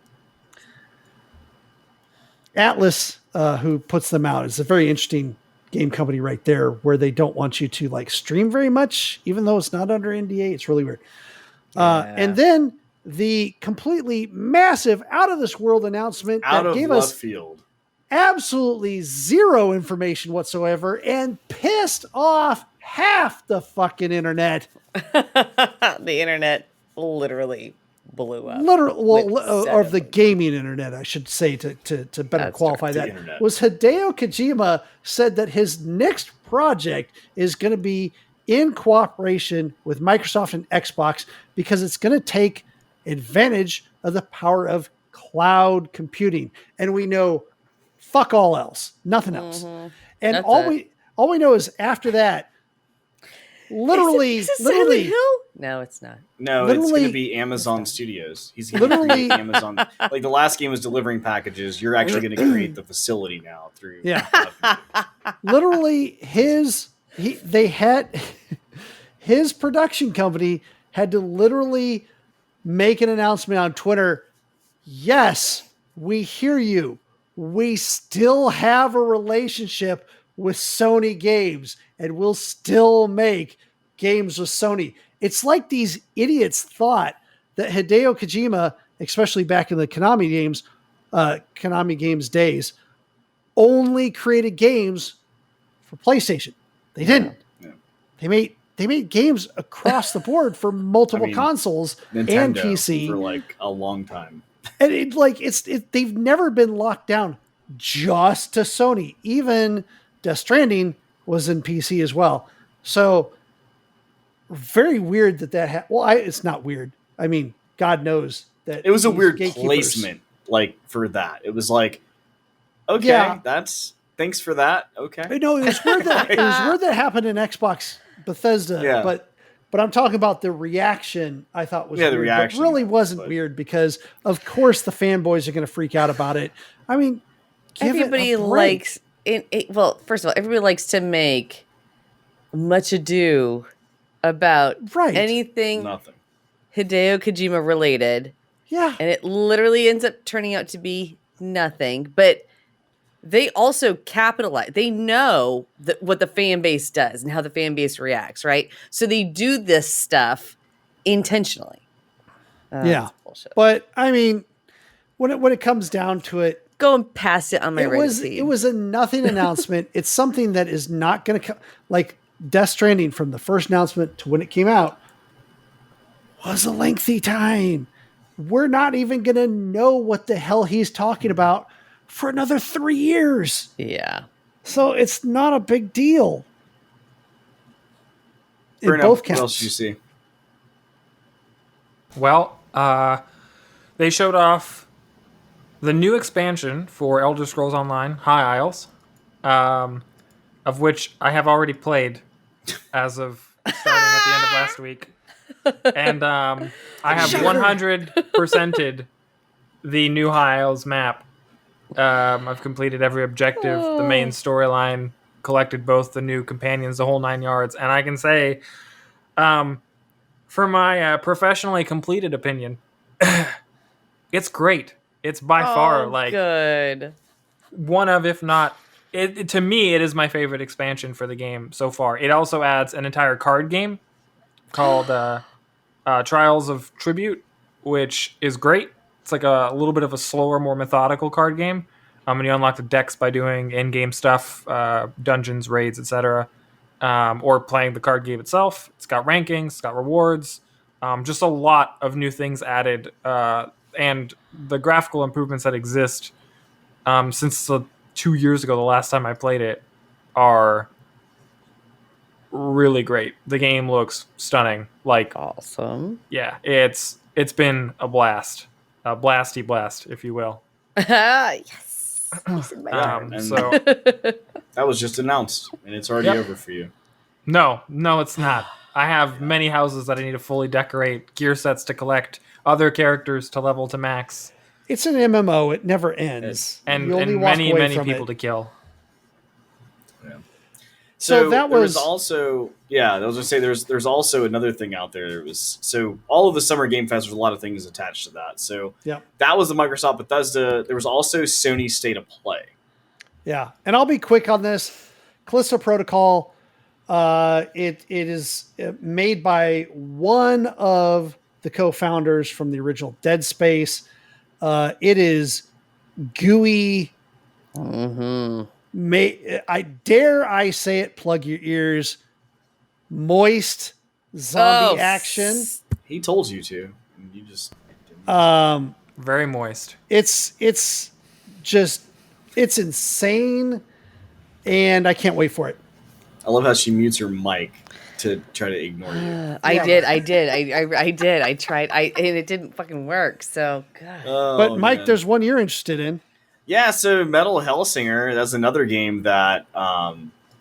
Atlas, who puts them out. It's a very interesting game company right there, where they don't want you to like stream very much, even though it's not under NDA. It's really weird. And then the completely massive out of this world announcement that gave us absolutely zero information whatsoever and pissed off half the fucking internet. The internet literally blew up. Or the gaming internet, I should say, to better qualify that. Internet. Was Hideo Kojima said that his next project is going to be in cooperation with Microsoft and Xbox because it's going to take advantage of the power of cloud computing. And we know fuck all else, nothing else. And all we know is after that, literally, Silent Hill? No, it's not. No, it's going to be Amazon Studios. He's going to create Amazon. Like the last game was delivering packages. You're actually going to create the facility now through. Yeah. Literally, his production company had to literally make an announcement on Twitter. Yes, we hear you. We still have a relationship with Sony Games, and we'll still make games with Sony. It's like these idiots thought that Hideo Kojima, especially back in the Konami Games days, only created games for PlayStation. They didn't. Yeah. They made games across the board for multiple consoles Nintendo and PC for like a long time. And they've never been locked down just to Sony. Even Death Stranding was in PC as well. So very weird that it's not weird. I mean, God knows that it was a weird placement, like for that. It was like, okay, thanks for that. Okay. No, it was weird that happened in Xbox Bethesda, but But I'm talking about the reaction. I thought was the weird, reaction, but really wasn't but- weird because, of course, the fanboys are going to freak out about it. I mean, give Everybody it a break. likes well, first of all, everybody likes to make much ado about Right. anything Nothing. Hideo Kojima related, Yeah. and it literally ends up turning out to be nothing. But they also capitalize. They know what the fan base does and how the fan base reacts, right? So they do this stuff intentionally. Yeah. That's bullshit. But I mean, when it comes down to it, Go and pass it on my Reddit feed. it was a nothing announcement. It's something that is not going to come. Like Death Stranding, from the first announcement to when it came out, was a lengthy time. We're not even going to know what the hell he's talking about for another 3 years. Yeah. So it's not a big deal. In Bruno, both what counts. else did you see? Well, they showed off the new expansion for Elder Scrolls Online, High Isles, of which I have already played as of starting at the end of last week. And I have 100%ed the new High Isles map. I've completed every objective, the main storyline, collected both the new companions, the whole 9 yards. And I can say, for my professionally completed opinion, it's great. It's by far like good. one of, if not, to me, it is my favorite expansion for the game so far. It also adds an entire card game called Trials of Tribute, which is great. It's like a little bit of a slower, more methodical card game. And you unlock the decks by doing in-game stuff, dungeons, raids, etc., or playing the card game itself. It's got rankings, it's got rewards, just a lot of new things added, and the graphical improvements that exist since 2 years ago, the last time I played it, are really great. The game looks stunning. Like, Awesome. yeah, it's been a blast, a blasty blast, if you will. Yes. He's in my heart. and- So That was just announced, and it's already Yep. over for you. no, it's not. I have many houses that I need to fully decorate, gear sets to collect, other characters to level to max, It's an MMO. It never ends. and You only walk many away from people it. to kill. So that there was also, I was gonna say there's also another thing out there. It was, so all of the Summer Game Fest, there's a lot of things attached to that. So Yep. that was the Microsoft Bethesda. There was also Sony State of Play. Yeah, and I'll be quick on this. Callisto Protocol, it is made by one of the co-founders from the original Dead Space. It is gooey. Mm-hmm. I dare I say it, plug your ears, moist zombie action. He told you to, and you just didn't. Very moist. It's insane, and I can't wait for it. I love how she mutes her mic to try to ignore you. I Yeah. did. I did. I tried. And it didn't fucking work. So, God. But Mike, man. there's one you're interested in. Yeah, so Metal Hellsinger, that's another game that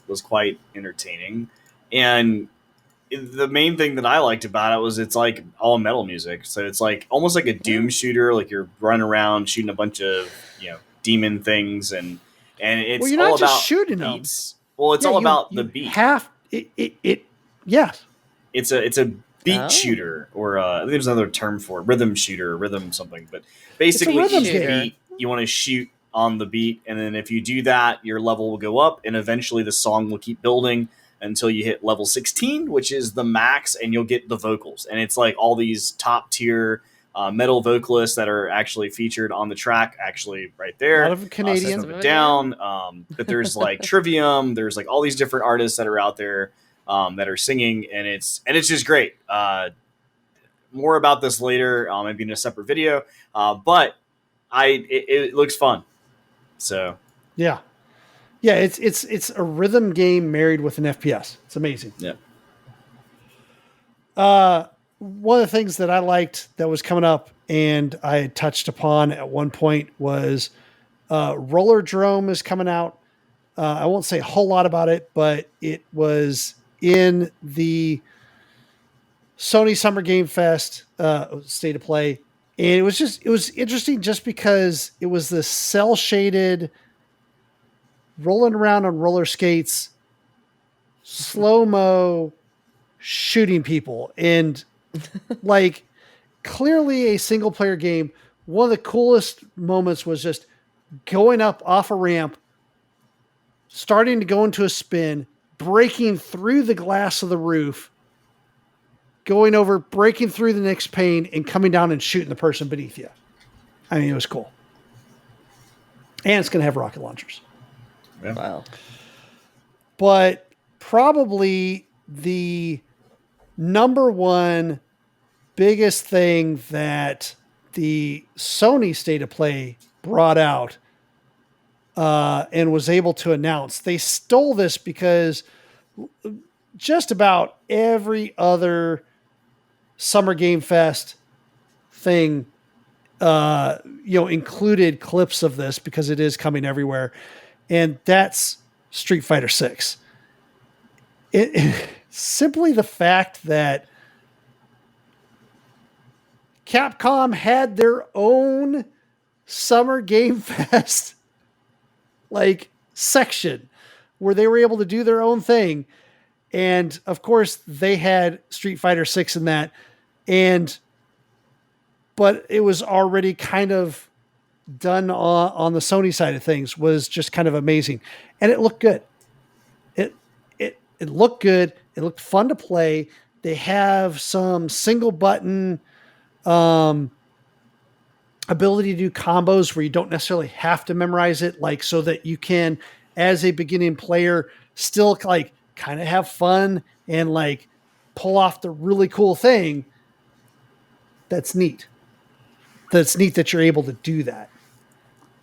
was quite entertaining. And the main thing that I liked about it was it's like all metal music. So it's like almost like a Doom shooter, like you're running around shooting a bunch of, demon things, and it's Well, you're all not just about shooting them. beats. Well, it's Yeah, all you- about you the beat. Yes. It's a beat Oh. shooter, or I think there's another term for it, rhythm shooter, rhythm something. But basically, rhythm each game. beat you want to shoot on the beat, and then if you do that, your level will go up, and eventually the song will keep building until you hit level 16, which is the max, and you'll get the vocals. And it's like all these top tier metal vocalists that are actually featured on the track, actually right there. A lot of Canadians. System of a Down, but there's like Trivium, there's like all these different artists that are out there that are singing, and it's just great. More about this later, maybe in a separate video, but it looks fun. So Yeah. It's a rhythm game married with an FPS. It's amazing. yeah, One of the things that I liked that was coming up and I had touched upon at one point was Roller Drome is coming out. I won't say a whole lot about it, but it was in the Sony Summer Game Fest State of Play. And it was interesting just because it was this cell shaded rolling around on roller skates, slow-mo shooting people. And like clearly a single player game. One of the coolest moments was just going up off a ramp, starting to go into a spin, breaking through the glass of the roof, going over, breaking through the next pane, and coming down and shooting the person beneath you. I mean, it was cool. And it's going to have rocket launchers. Yeah. Wow. But probably the number one biggest thing that the Sony State of Play brought out and was able to announce, they stole this because just about every other Summer Game Fest thing, included clips of this because it is coming everywhere. And that's Street Fighter 6. Simply the fact that Capcom had their own Summer Game Fest section where they were able to do their own thing. And of course they had Street Fighter 6 in that. But it was already kind of done on the Sony side of things, was just kind of amazing. And it looked good. It looked good. It looked fun to play. They have some single button ability to do combos where you don't necessarily have to memorize it, so that you can, as a beginning player, still kind of have fun and pull off the really cool thing. That's neat. That's neat that you're able to do that.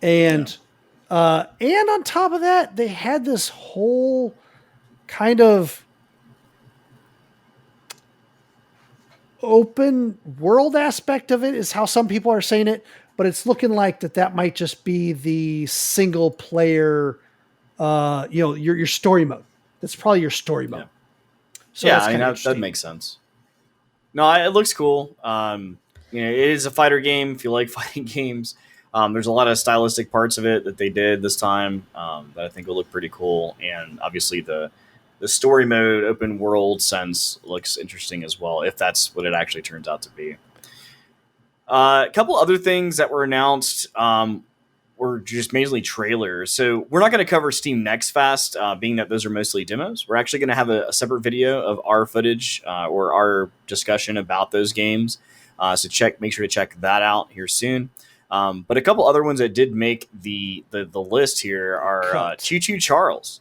And on top of that, they had this whole kind of open world aspect of it, is how some people are saying it, but it's looking like that might just be the single player, your story mode. That's probably your story mode. So yeah, I mean, that makes sense. No, it looks cool. It is a fighter game. If you like fighting games, there's a lot of stylistic parts of it that they did this time that I think will look pretty cool. And obviously the story mode, open world sense looks interesting as well, if that's what it actually turns out to be. A couple other things that were announced were just mainly trailers. So we're not going to cover Steam Next Fest, being that those are mostly demos. We're actually going to have a separate video of our footage or our discussion about those games. So make sure to check that out here soon. But a couple other ones that did make the list here are Choo Choo Charles.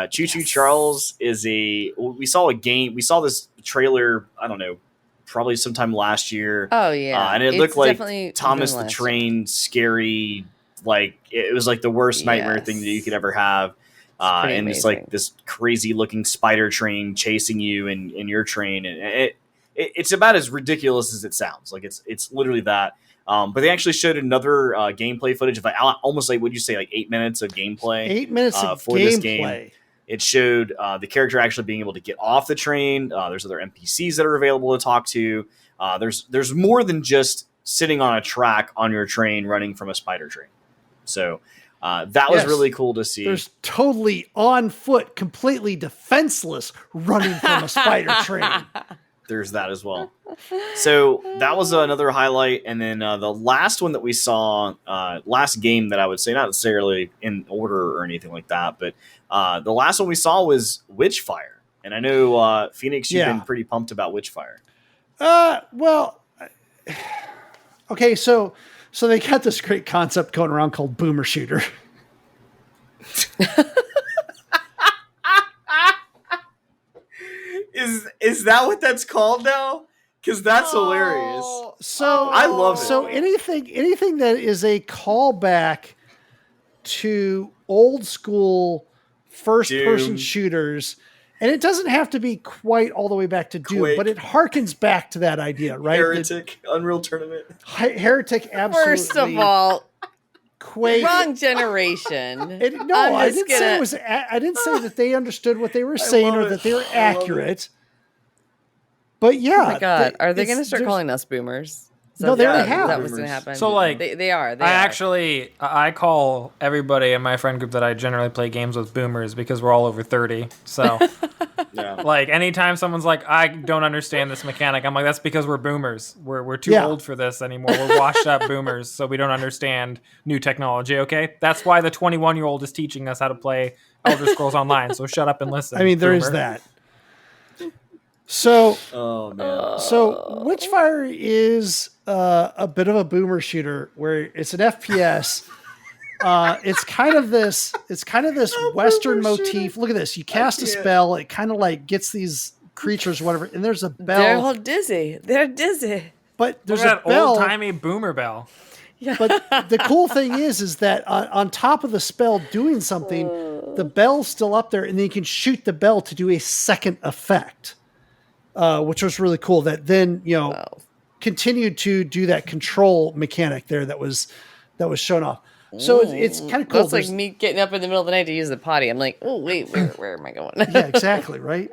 Choo Choo Charles is we saw this trailer, I don't know, probably sometime last year. Oh yeah. And it looked like Thomas the Train, scary, it was like the worst nightmare thing that you could ever have. And it's like this crazy looking spider train chasing you in your train. And it's about as ridiculous as it sounds. It's literally that. But they actually showed another gameplay footage of almost would you say 8 minutes of gameplay? 8 minutes of for gameplay. This game. It showed the character actually being able to get off the train. There's other NPCs that are available to talk to. There's more than just sitting on a track on your train running from a spider train. So that was really cool to see. There's totally on foot, completely defenseless, running from a spider train. There's that as well. So that was another highlight. And then the last one that we saw, last game that I would say, not necessarily in order or anything like that, but the last one we saw was Witchfire. And I know, Phoenix, you've been pretty pumped about Witchfire. Well, okay, so they got this great concept going around called Boomer Shooter. Is that what that's called now? Because that's hilarious. So I love it. So anything that is a callback to old school first person shooters, and it doesn't have to be quite all the way back to Doom, but it harkens back to that idea, right? Heretic, Unreal Tournament. Heretic, absolutely. First of all, Quake. Wrong generation. I didn't say that they understood what they were saying or that they were accurate. But yeah, Oh my god, are they it's- going to start there's- calling us boomers? No, they already Is have. that what's going to happen? So, like, they are. They I are. actually I call everybody in my friend group that I generally play games with boomers because we're all over 30. So Yeah. like anytime someone's like, I don't understand this mechanic, I'm like, that's because we're boomers. We're too Yeah. old for this anymore. We're washed up boomers, so we don't understand new technology, okay? That's why the 21-year-old is teaching us how to play Elder Scrolls Online. So shut up and listen. I mean, there is boomer. that. So Oh man. So Witchfire is a bit of a boomer shooter where it's an FPS. It's kind of this Western motif. Look at this. You cast a spell. It kind of like gets these creatures, or whatever. And there's a bell. They're all dizzy. They're dizzy. But there's Look a at that bell. old-timey boomer bell. But the cool thing is that on top of the spell doing something, the bell's still up there, and then you can shoot the bell to do a second effect, which was really cool. That then continued to do that control mechanic there that was shown off. So it's kind of cool. That's like me getting up in the middle of the night to use the potty. I'm like, oh wait, where am I going? Yeah, exactly, right?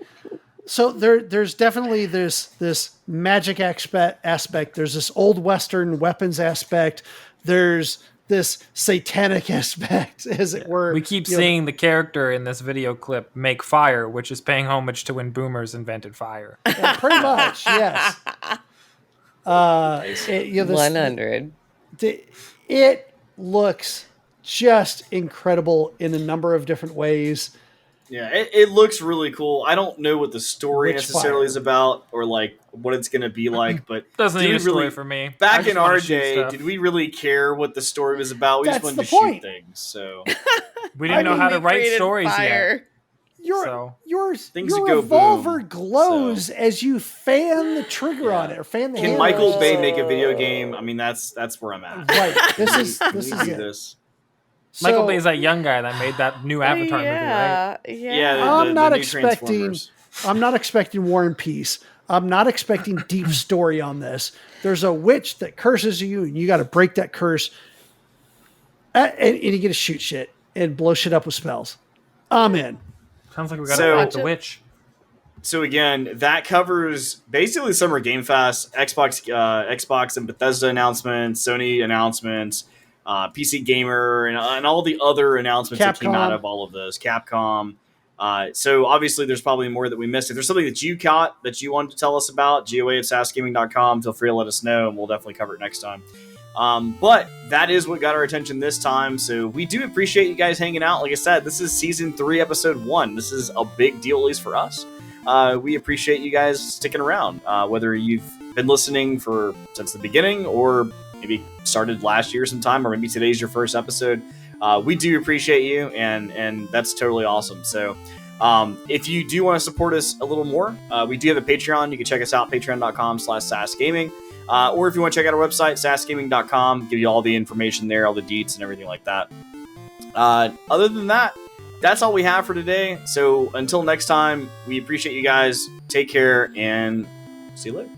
So there's definitely this magic aspect. There's this old Western weapons aspect. There's this satanic aspect, as it were. We keep seeing the character in this video clip make fire, which is paying homage to when boomers invented fire. Yeah, pretty much, yes. 100. It looks just incredible in a number of different ways. Yeah, it looks really cool. I don't know what the story necessarily is about, or like what it's going to be like, but Doesn't did need we a story really- for me. I Back just in wanna our shoot day, stuff. did we really care what the story was about? We That's just wanted the to shoot point. things. So We didn't know how to We write created stories fire. So, Your Things your that go revolver boom, glows as you fan the trigger on it, or fan the can handle. Michael Bay make a video game? I mean, that's where I'm at. Right. This is We this is do it. this. Michael So, Bay's that young guy that made that new Avatar movie, right? Yeah, the I'm not new expecting. Transformers. I'm not expecting War and Peace. I'm not expecting deep story on this. There's a witch that curses you, and you got to break that curse. And you get to shoot shit and blow shit up with spells. I'm in. Sounds like we got to So- fight the witch. So again, that covers basically Summer Game Fest, Xbox and Bethesda announcements, Sony announcements, PC Gamer, and all the other announcements that came out Capcom. of all of those. Capcom. So obviously, there's probably more that we missed. If there's something that you caught that you wanted to tell us about, GOA@sasgaming.com, feel free to let us know, and we'll definitely cover it next time. But that is what got our attention this time. So we do appreciate you guys hanging out. Like I said, this is season 3, episode 1. This is a big deal, at least for us. We appreciate you guys sticking around, whether you've been listening since the beginning or maybe started last year sometime, or maybe today's your first episode. We do appreciate you, and that's totally awesome. So if you do want to support us a little more, we do have a Patreon. You can check us out, patreon.com/sasgaming. Or if you want to check out our website, sasgaming.com, give you all the information there, all the deets and everything like that. Other than that, that's all we have for today. So until next time, we appreciate you guys. Take care and see you later.